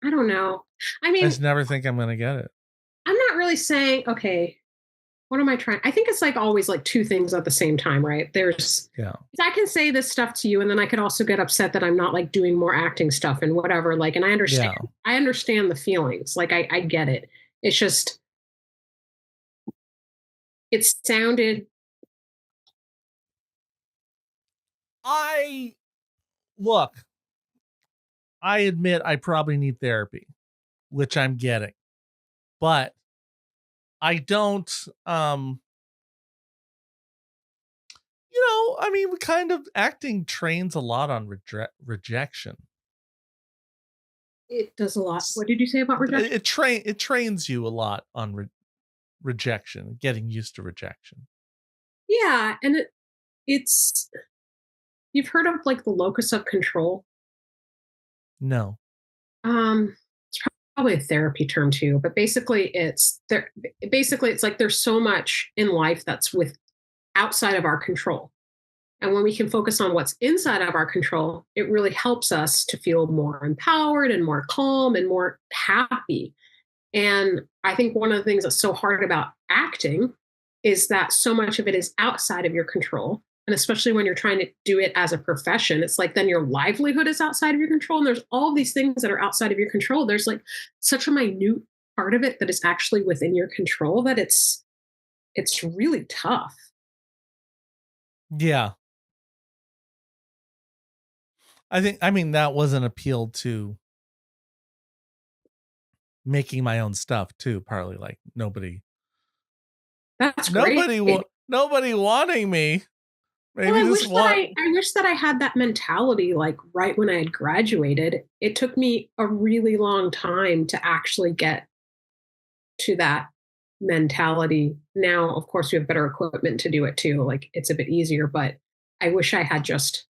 I don't know. I I mean, just never think I'm gonna get it. I'm not really saying, okay, what am I trying? I think it's like always like two things at the same time, right? Yeah. I can say this stuff to you, and then I could also get upset that I'm not like doing more acting stuff and whatever. Like, and Yeah. I understand the feelings. Like, I get it. It's just, it sounded, I look, I admit I probably need therapy, which I'm getting. But I don't I mean, kind of acting trains a lot on rejection. it does a lot. S- What did you say about rejection? it trains you a lot on rejection, getting used to rejection. Yeah. And it's, you've heard of like the locus of control. No. It's probably a therapy term too, but basically it's there. Basically, it's like there's so much in life that's with outside of our control. And when we can focus on what's inside of our control, it really helps us to feel more empowered and more calm and more happy. And I think one of the things that's so hard about acting is that so much of it is outside of your control. And especially when you're trying to do it as a profession, it's like then your livelihood is outside of your control. And there's all these things that are outside of your control. There's like such a minute part of it that is actually within your control that it's really tough. Yeah. I mean that was an appeal to making my own stuff too, partly like That's great. nobody wanting me. Well, Maybe just want I wish that I had that mentality like right when I had graduated. It took me a really long time to actually get to that mentality. Now, of course, we have better equipment to do it too. Like it's a bit easier, but I wish I had just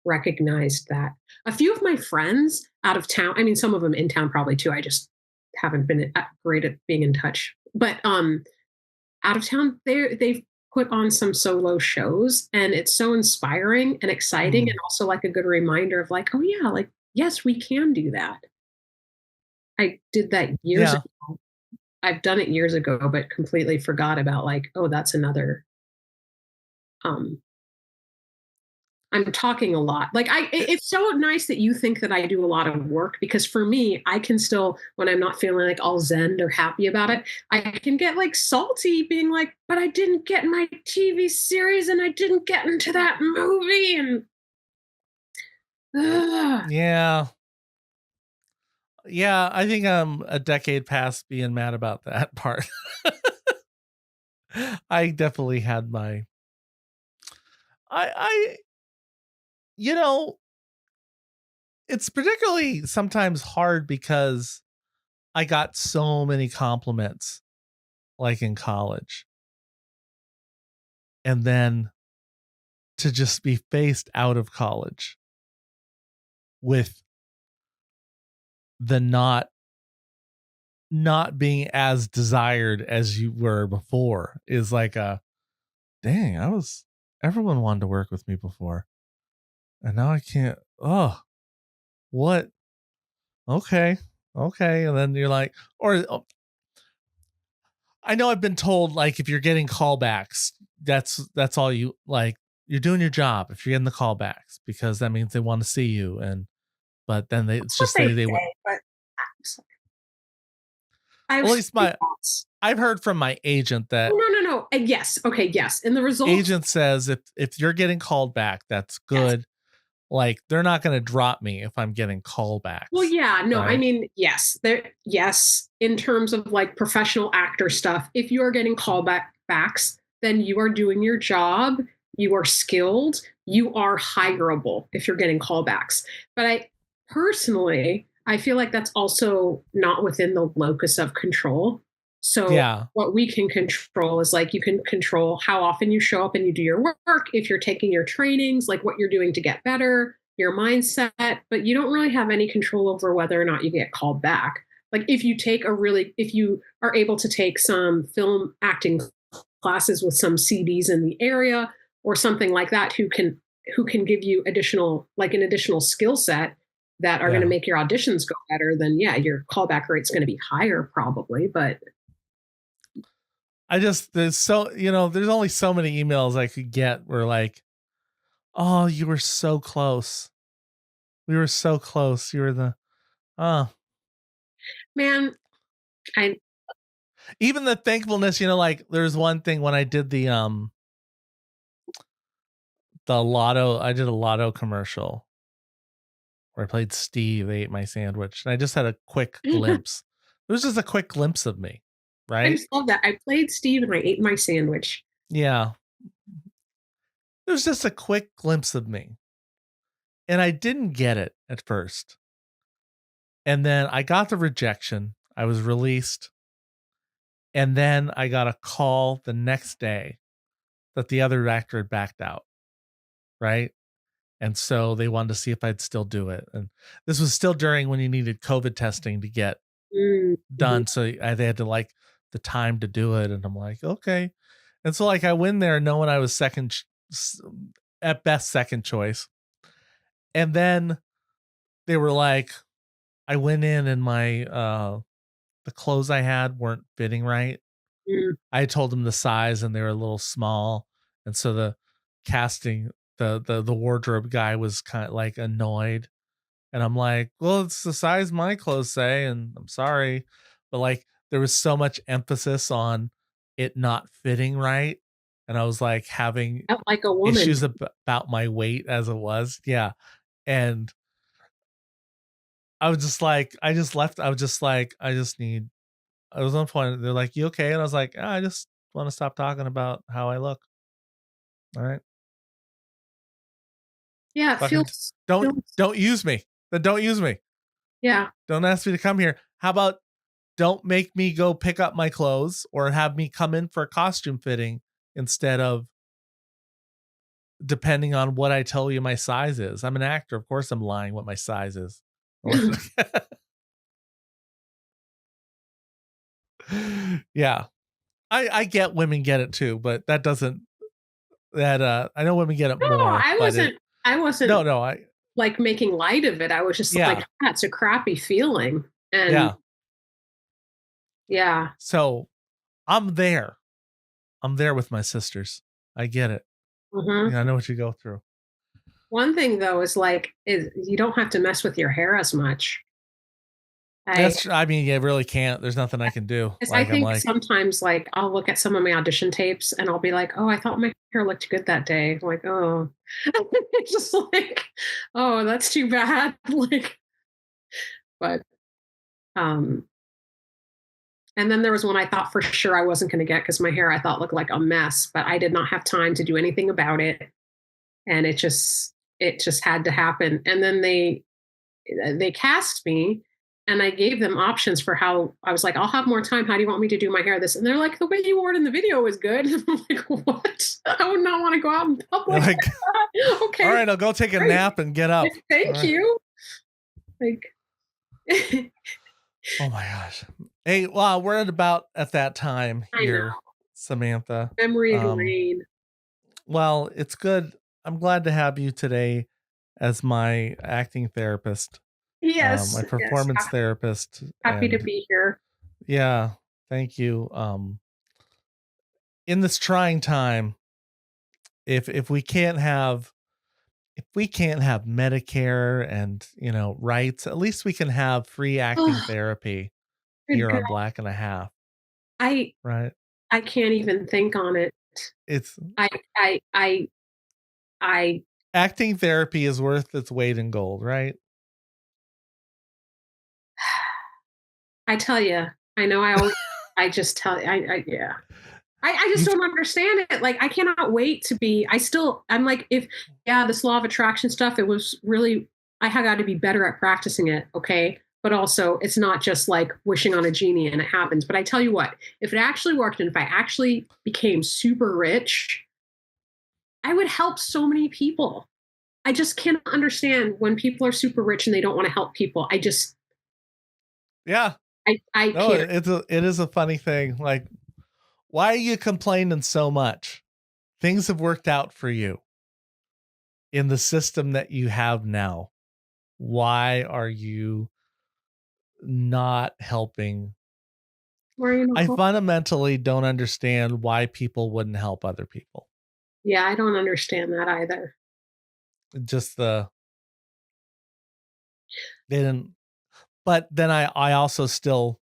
recognized that. A few of my friends out of town, I mean, some of them in town probably too. I just haven't been great at being in touch. But out of town, they've put on some solo shows, and it's so inspiring and exciting, and mm, also like a good reminder of like, oh yeah, like yes, we can do that. I did that years yeah. ago. I've done it years ago, but completely forgot about like, oh, that's another. Um, I'm talking a lot. Like It, it's so nice that you think that I do a lot of work because for me, I can still, when I'm not feeling like all zen or happy about it, I can get like salty, being like, but I didn't get my TV series and I didn't get into that movie and ugh. yeah. Yeah, I think I'm a decade past being mad about that part. I definitely had my I you know, it's particularly sometimes hard because I got so many compliments like in college. And then to just be faced out of college with the not being as desired as you were before is like a dang, everyone wanted to work with me before. And now I can't. Oh, what? Okay. Okay. And then you're like, or I know I've been told like if you're getting callbacks, that's all you like. You're doing your job if you're getting the callbacks because that means they want to see you. And but then That's it's what just they they would say, but I've Well, at least seen that. I've heard from my agent Oh, that no, no, no. Yes. Okay. Yes. And the results. agent says if you're getting called back, that's Yes. good. Like they're not going to drop me if I'm getting Well, callbacks, yeah. No, I right? mean, yes. There. Yes. In terms of like professional actor stuff, if you are getting callbacks, then you are doing your job. You are skilled. You are hireable if you're getting callbacks. But I personally, I feel like that's also not within the locus of control. So Yeah. what we can control is like you can control how often you show up and you do your work, if you're taking your trainings, like what you're doing to get better, your mindset, but you don't really have any control over whether or not you get called back. Like if you are able to take some film acting classes with some CDs in the area or something like that who can give you an additional skill set that are going to Yeah. make your auditions go better, then yeah, your callback rate's going to be higher probably. But I just there's only so many emails I could get where like, "Oh, you were so close. We were so close. You were the oh." man, I Even the thankfulness, like there's one thing when I did the lotto, I did a lotto commercial where I played Steve, ate my sandwich, and I just had a quick glimpse. It was just a quick glimpse of me, I right? just love that. I played Steve and I ate my sandwich. Yeah. It was just a quick glimpse of me. And I didn't get it at first. And then I got the rejection. I was released. And then I got a call the next day that the other actor had backed out, right? And so they wanted to see if I'd still do it. And this was still during when you needed COVID testing to get Mhm. done. So they had to like the time to do it. And I'm like, okay. And so like I went there knowing I was at best second choice. And then they were like, I went in and my the clothes I had weren't fitting right. Mm. I told them the size and they were a little small. And so the casting the wardrobe guy was kind of like annoyed. And I'm like, well, it's the size my clothes say, and I'm sorry. But like there was so much emphasis on it not fitting right. And I was like having Felt like a woman. issues about my weight as it was. Yeah. And I was just like, I just left. I was just like, I was on the phone. They're like, you okay? And I was like, I just want to stop talking about how I look. All right. Yeah, it Fucking feels don't use me. Then don't use me. yeah. Don't ask me to come here. How about don't make me go pick up my clothes or have me come in for a costume fitting instead of depending on what I tell you my size is. I'm an actor. Of course I'm lying what my size is. Yeah. I get women get it too, but that doesn't that I know women get it No, more, I but it wasn't I wasn't, no, I like, making light of it. I was just like, yeah. "That's a crappy feeling." And Yeah. yeah. So I'm there. I'm there with my sisters. I get it. Mhm. Yeah, I know what you go through. One thing though is you don't have to mess with your hair as much. I I mean, you really can't. There's nothing I can do. 'Cause I Like I'm think like, sometimes, like, I'll look at some of my audition tapes and I'll be like, "Oh, I thought my hair looked good that day." I'm like, "Oh." It's just like, "Oh, that's too bad." Like, but, um and then there was one I thought for sure I wasn't gonna get because my hair I thought looked like a mess, but I did not have time to do anything about it, and it just had to happen. And then they cast me, and I gave them options for how I was like, "I'll have more time. How do you want me to do my hair?" This and they're like, "The way you wore it in the video was good." I'm like, "What? I would not want to go out in public like like, that." all Okay, right, I'll go take a great. nap and get up. All Thank right. you. Like, Oh my gosh. Hey, well, we're at that time I know. here, Samantha. Memory Um, lane. well, it's good. I'm glad to have you today as my acting therapist, Yes, my yes. performance therapist, Happy to and be here. yeah, thank you. In this trying time, if we can't have Medicare and rights, at least we can have free acting therapy. Good here God. on Black and a Half, I right? I can't even think on it. It's I I I I acting therapy is worth its weight in gold, right? I tell you, I know I just tell I yeah. I just You've don't understand it. Like I cannot wait to be. I'm like, if yeah, this law of attraction stuff, it was really I had got to be better at practicing it, okay? But also it's not just like wishing on a genie and it happens. But I tell you what, if it actually worked and if I actually became super rich, I would help so many people. I just can't understand when people are super rich and they don't want to help people. yeah. I No, can't. it is a funny thing. Like, why are you complaining so much? Things have worked out for you in the system that you have now. Why are you not helping? Why are you not I help- fundamentally don't understand why people wouldn't help other people. Yeah, I don't understand that either. Just they didn't. But then I also still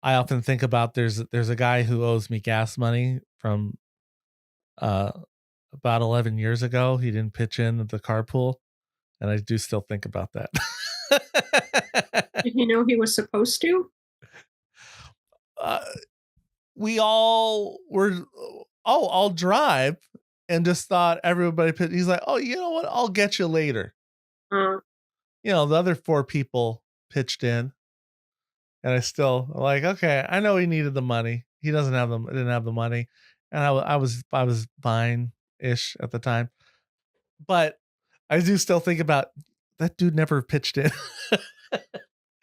I often think about there's a guy who owes me gas money from uh about 11 years ago. He didn't pitch in at the carpool, and I do still think about that. Did you know he was supposed to? uh, we all were, oh, I'll drive, and just thought everybody pitched. He's like, oh, you know what? I'll get you later. Uh, The other 4 people pitched in, and I'm like, okay, I know he needed the money. He didn't have the money, and I was fine ish at the time, but I do still think about that dude never pitched in.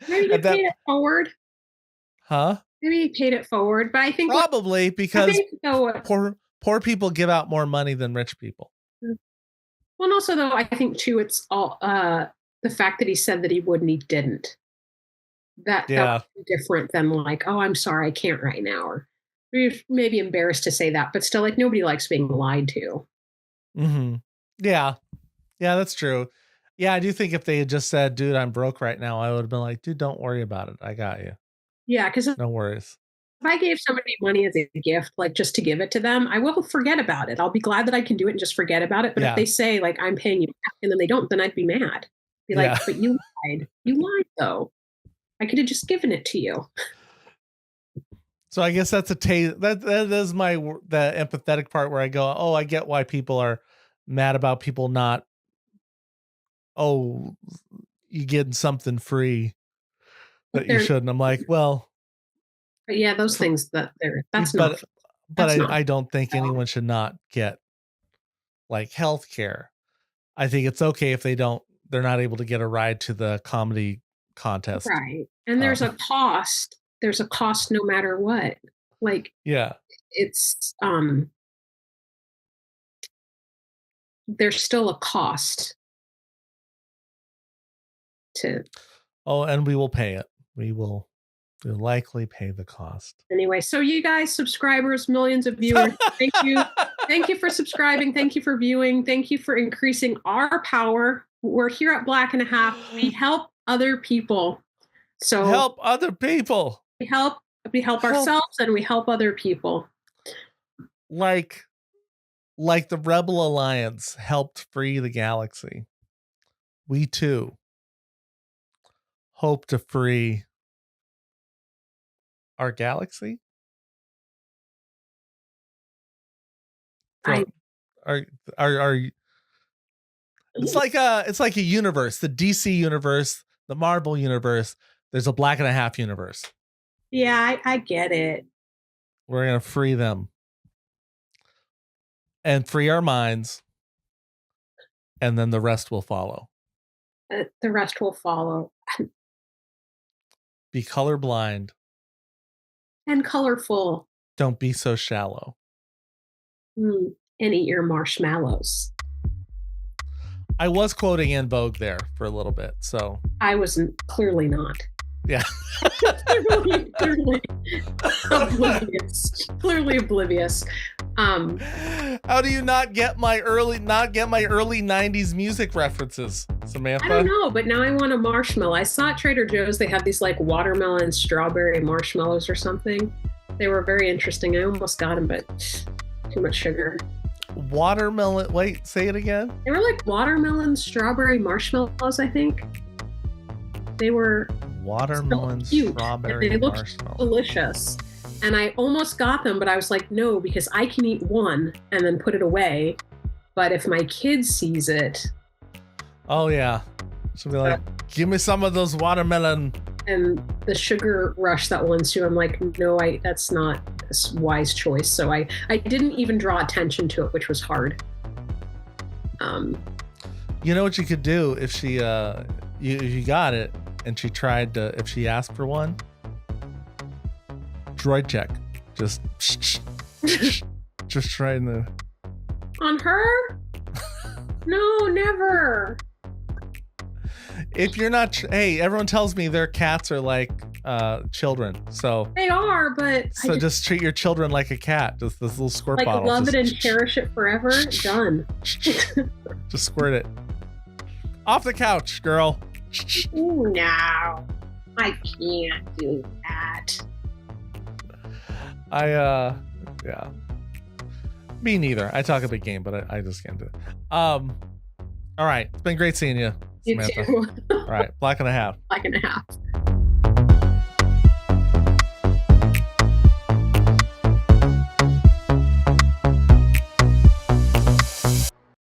Maybe he At that, paid it forward. huh? Maybe he paid it forward. But I think Probably I because think though. poor people give out more money than rich people. Well, and also though, I think too, it's all the fact that he said that he would and he didn't. That Yeah. was different than like, oh, I'm sorry, I can't right now, or maybe embarrassed to say that, but still, like nobody likes being lied to. Mm-hmm. Yeah. Yeah, that's true. Yeah, I do think if they had just said, dude, I'm broke right now, I would have been like, dude, don't worry about it. I got you. Yeah, because No worries. if I gave somebody money as a gift, like just to give it to them, I will forget about it. I'll be glad that I can do it and just forget about it. But if Yeah. they say like I'm paying you back and then they don't, then I'd be mad. Be Yeah. like, but you lied. You lied though. I could have just given it to you. So I guess that's that is the empathetic part where I go, oh, I get why people are mad about people not, oh, you getting something free that you shouldn't. I'm like, well, But yeah, those things that's but not that's not I don't think anyone should not get like health care. I think it's okay if they're not able to get a ride to the comedy contest. right. And there's a cost. There's a cost no matter what. Like yeah. it's there's still a cost to Oh, and we will pay it. We'll likely pay the cost. anyway. So you guys, subscribers, millions of viewers, thank you. Thank you for subscribing. Thank you for viewing. Thank you for increasing our power. We're here at Black and a Half. We help other people. So help other people. We help ourselves and we help other people. Like the Rebel Alliance helped free the galaxy. We too hope to free our galaxy. Are it's like a universe, the DC universe, the Marvel universe. There's a Black and a Half universe. Yeah, I get it. We're gonna free them and free our minds, and then the rest will follow. The rest will follow. Be colorblind and colorful. Don't be so shallow. And eat your marshmallows. I was quoting En Vogue there for a little bit, so I wasn't. Clearly not. Yeah. Clearly. Oblivious. Clearly oblivious. How do you not get my early 90s music references, Samantha? I don't know, but now I want a marshmallow. I saw at Trader Joe's they had these like watermelon strawberry marshmallows or something. They were very interesting. I almost got them, but too much sugar. Watermelon. Wait, say it again. They were like watermelon strawberry marshmallows, I think. They were Watermelon so cute, strawberry and they looked marshmallow. delicious. And I almost got them, but I was like, no, because I can eat one and then put it away. But if my kid sees it, oh yeah, she'll be like, give me some of those watermelon. And the sugar rush that will ensue, I'm like, no, that's not a wise choice. So I didn't even draw attention to it, which was hard. You know what you could do if she you got it and she tried to, if she asked for one, droid check, just trying to on her. No, never. If you're not, hey, everyone tells me their cats are like children, so they are, but so just treat your children like a cat. Just this little squirt like bottle. Love just, it and cherish it forever. Done. Just squirt it off the couch, girl. Ooh, no, I can't do that. Yeah. Me neither. I talk a big game, but I just can't do it. All right. It's been great seeing you, You Samantha. too. All right. Black and a half. Black and a half.